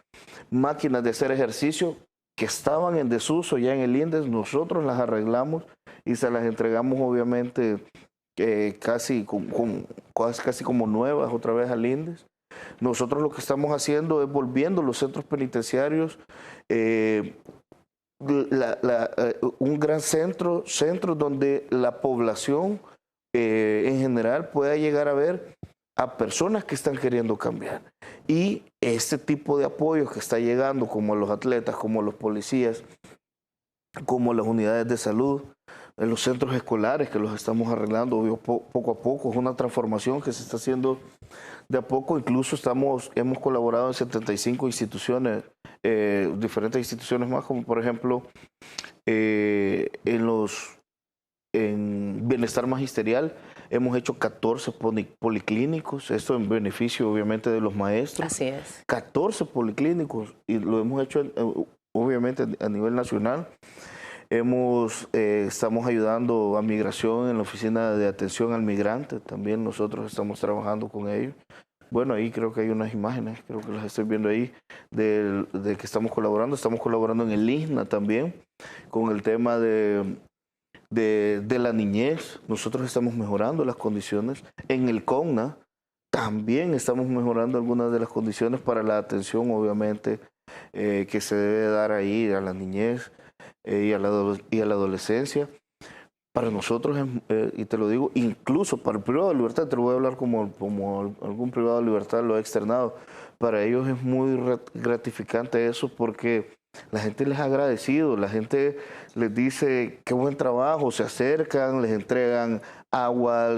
[SPEAKER 13] máquinas de hacer ejercicio que estaban en desuso ya en el INDES, nosotros las arreglamos y se las entregamos obviamente casi como nuevas otra vez al INDES. Nosotros lo que estamos haciendo es volviendo los centros penitenciarios un gran centro donde la población en general pueda llegar a ver a personas que están queriendo cambiar. Y este tipo de apoyo que está llegando, como los atletas, como los policías, como las unidades de salud, en los centros escolares que los estamos arreglando poco a poco, es una transformación que se está haciendo de a poco. Incluso hemos colaborado en 75 instituciones, diferentes instituciones más, como por ejemplo en Bienestar Magisterial hemos hecho 14 policlínicos, esto en beneficio obviamente de los maestros.
[SPEAKER 7] Así es.
[SPEAKER 13] 14 policlínicos y lo hemos hecho obviamente a nivel nacional. Estamos ayudando a migración en la oficina de atención al migrante, también nosotros estamos trabajando con ellos. Bueno, ahí creo que hay unas imágenes, creo que las estoy viendo ahí, de que estamos colaborando en el ISNA también, con el tema de la niñez. Nosotros estamos mejorando las condiciones. En el CONNA también estamos mejorando algunas de las condiciones para la atención, obviamente, que se debe dar ahí a la niñez y a la adolescencia. Para nosotros, y te lo digo, incluso para el privado de libertad, te lo voy a hablar como algún privado de libertad lo ha externado, para ellos es muy gratificante eso porque la gente les ha agradecido, la gente les dice qué buen trabajo, se acercan, les entregan agua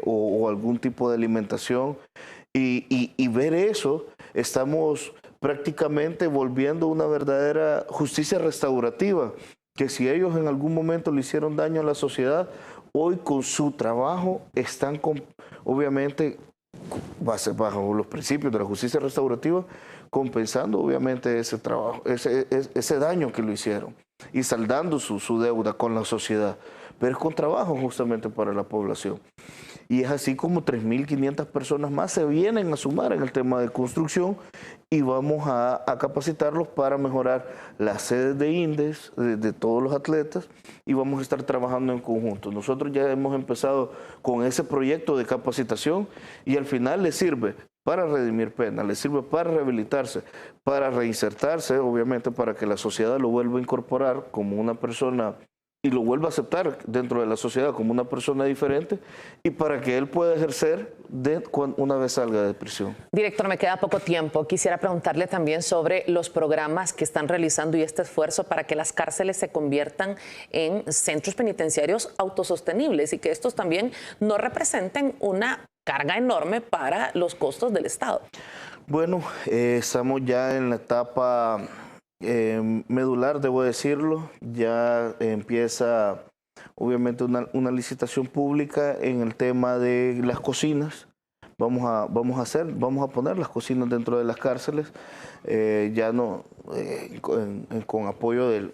[SPEAKER 13] o algún tipo de alimentación y ver eso, estamos prácticamente volviendo una verdadera justicia restaurativa, que si ellos en algún momento le hicieron daño a la sociedad, hoy con su trabajo están obviamente bajo los principios de la justicia restaurativa, compensando obviamente ese trabajo, ese daño que lo hicieron y saldando su deuda con la sociedad, pero es con trabajo justamente para la población. Y es así como 3,500 personas más se vienen a sumar en el tema de construcción y vamos a capacitarlos para mejorar las sedes de INDES de todos los atletas y vamos a estar trabajando en conjunto. Nosotros ya hemos empezado con ese proyecto de capacitación y al final les sirve para redimir pena, les sirve para rehabilitarse, para reinsertarse, obviamente para que la sociedad lo vuelva a incorporar como una persona y lo vuelva a aceptar dentro de la sociedad como una persona diferente y para que él pueda ejercer una vez salga de prisión.
[SPEAKER 7] Director, me queda poco tiempo. Quisiera preguntarle también sobre los programas que están realizando y este esfuerzo para que las cárceles se conviertan en centros penitenciarios autosostenibles y que estos también no representen una carga enorme para los costos del Estado.
[SPEAKER 13] Bueno, estamos ya en la etapa medular, debo decirlo. Ya empieza obviamente una licitación pública en el tema de las cocinas. Vamos a poner las cocinas dentro de las cárceles, ya no con apoyo del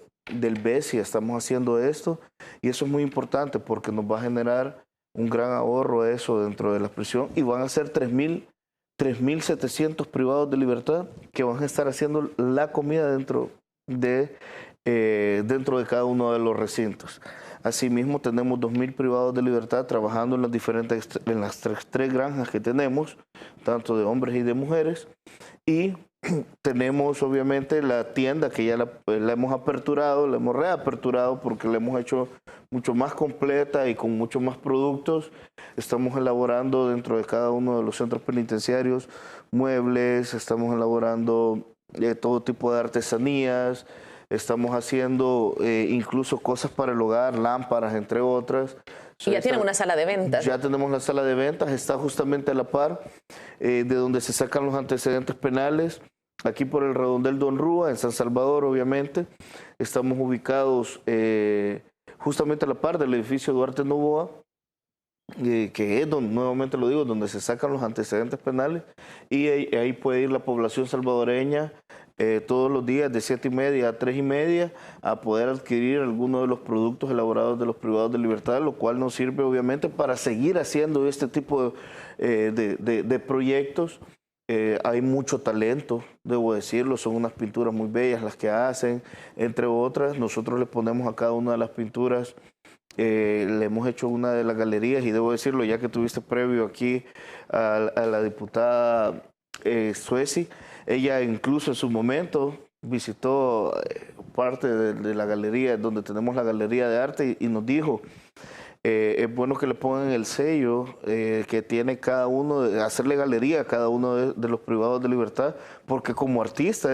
[SPEAKER 13] BESI estamos haciendo esto, y eso es muy importante porque nos va a generar un gran ahorro eso dentro de la prisión, y van a ser 3.700 privados de libertad que van a estar haciendo la comida dentro de cada uno de los recintos. Asimismo, tenemos 2.000 privados de libertad trabajando en las tres granjas que tenemos, tanto de hombres y de mujeres. Y tenemos obviamente la tienda que ya la hemos aperturado, la hemos reaperturado porque la hemos hecho mucho más completa y con mucho más productos. Estamos elaborando dentro de cada uno de los centros penitenciarios muebles, estamos elaborando todo tipo de artesanías. Estamos haciendo incluso cosas para el hogar, lámparas, entre otras.
[SPEAKER 7] Y ya tienen una sala de ventas.
[SPEAKER 13] Ya tenemos la sala de ventas, está justamente a la par de donde se sacan los antecedentes penales, aquí por el Redondel Don Rúa, en San Salvador, obviamente. Estamos ubicados justamente a la par del edificio Duarte Novoa, que es donde, nuevamente lo digo, donde se sacan los antecedentes penales, y ahí puede ir la población salvadoreña todos los días de 7:30 a 3:30 a poder adquirir algunos de los productos elaborados de los privados de libertad, lo cual nos sirve obviamente para seguir haciendo este tipo de proyectos. Hay mucho talento, debo decirlo, son unas pinturas muy bellas las que hacen, entre otras. Nosotros le ponemos a cada una de las pinturas, le hemos hecho una de las galerías, y debo decirlo, ya que tuviste previo aquí a la diputada Sueci, ella incluso en su momento visitó parte de la galería, donde tenemos la galería de arte, y nos dijo, es bueno que le pongan el sello que tiene cada uno, hacerle galería a cada uno de los privados de libertad, porque como artista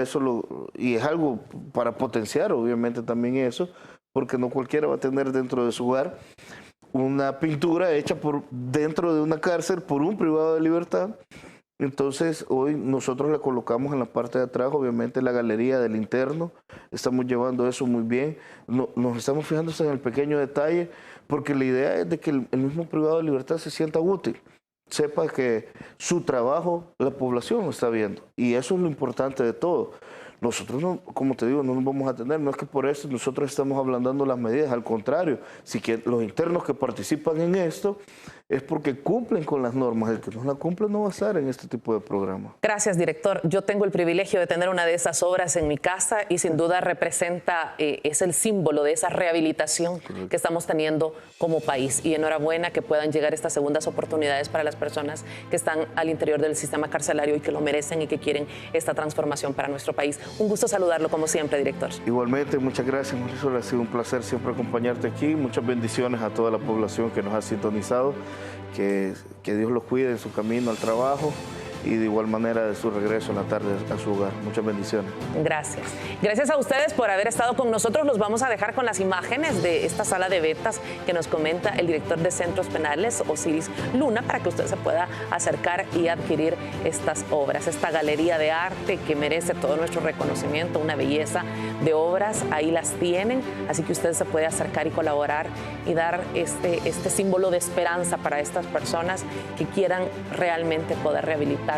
[SPEAKER 13] y es algo para potenciar obviamente también eso, porque no cualquiera va a tener dentro de su hogar una pintura hecha dentro de una cárcel por un privado de libertad. Entonces hoy nosotros la colocamos en la parte de atrás, obviamente la galería del interno, estamos llevando eso muy bien, nos estamos fijando en el pequeño detalle, porque la idea es de que el mismo privado de libertad se sienta útil, sepa que su trabajo la población lo está viendo, y eso es lo importante de todo. Nosotros, no, como te digo, no nos vamos a tener, no es que por eso nosotros estamos ablandando las medidas, al contrario, si que los internos que participan en esto es porque cumplen con las normas, el que no la cumple no va a estar en este tipo de programas.
[SPEAKER 7] Gracias, director. Yo tengo el privilegio de tener una de esas obras en mi casa y sin duda representa, es el símbolo de esa rehabilitación que estamos teniendo como país, y enhorabuena que puedan llegar estas segundas oportunidades para las personas que están al interior del sistema carcelario y que lo merecen y que quieren esta transformación para nuestro país. Un gusto saludarlo como siempre, director. Igualmente, muchas gracias, Marisol. Ha sido un placer siempre acompañarte aquí. Muchas bendiciones a toda la población que nos ha sintonizado. Que Dios los cuide en su camino al trabajo y de igual manera de su regreso en la tarde a su hogar. Muchas bendiciones. Gracias. Gracias a ustedes por haber estado con nosotros. Los vamos a dejar con las imágenes de esta sala de ventas que nos comenta el director de Centros Penales, Osiris Luna, para que usted se pueda acercar y adquirir estas obras, esta galería de arte que merece todo nuestro reconocimiento, una belleza de obras. Ahí las tienen, así que usted se puede acercar y colaborar y dar este símbolo de esperanza para estas personas que quieran realmente poder rehabilitarse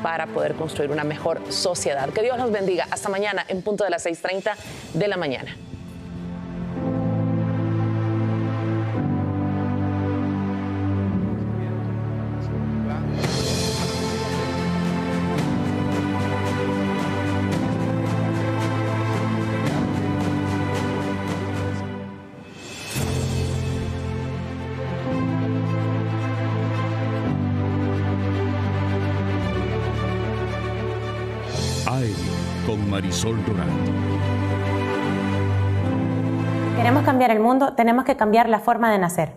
[SPEAKER 7] para poder construir una mejor sociedad. Que Dios los bendiga. Hasta mañana en punto de las 6:30 de la mañana.
[SPEAKER 6] Con Marisol Durán.
[SPEAKER 1] queremos cambiar el mundo, tenemos que cambiar la forma de nacer.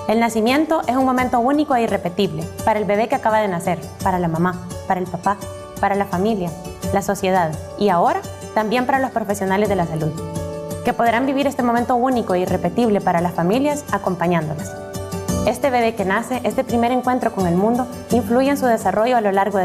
[SPEAKER 1] El nacimiento es un momento único e irrepetible para el bebé que acaba de nacer, para la mamá, para el papá, para la familia, la sociedad y ahora también para los profesionales de la salud, que podrán vivir este momento único e irrepetible para las familias acompañándolas. Este bebé que nace, este primer encuentro con el mundo, influye en su desarrollo a lo largo de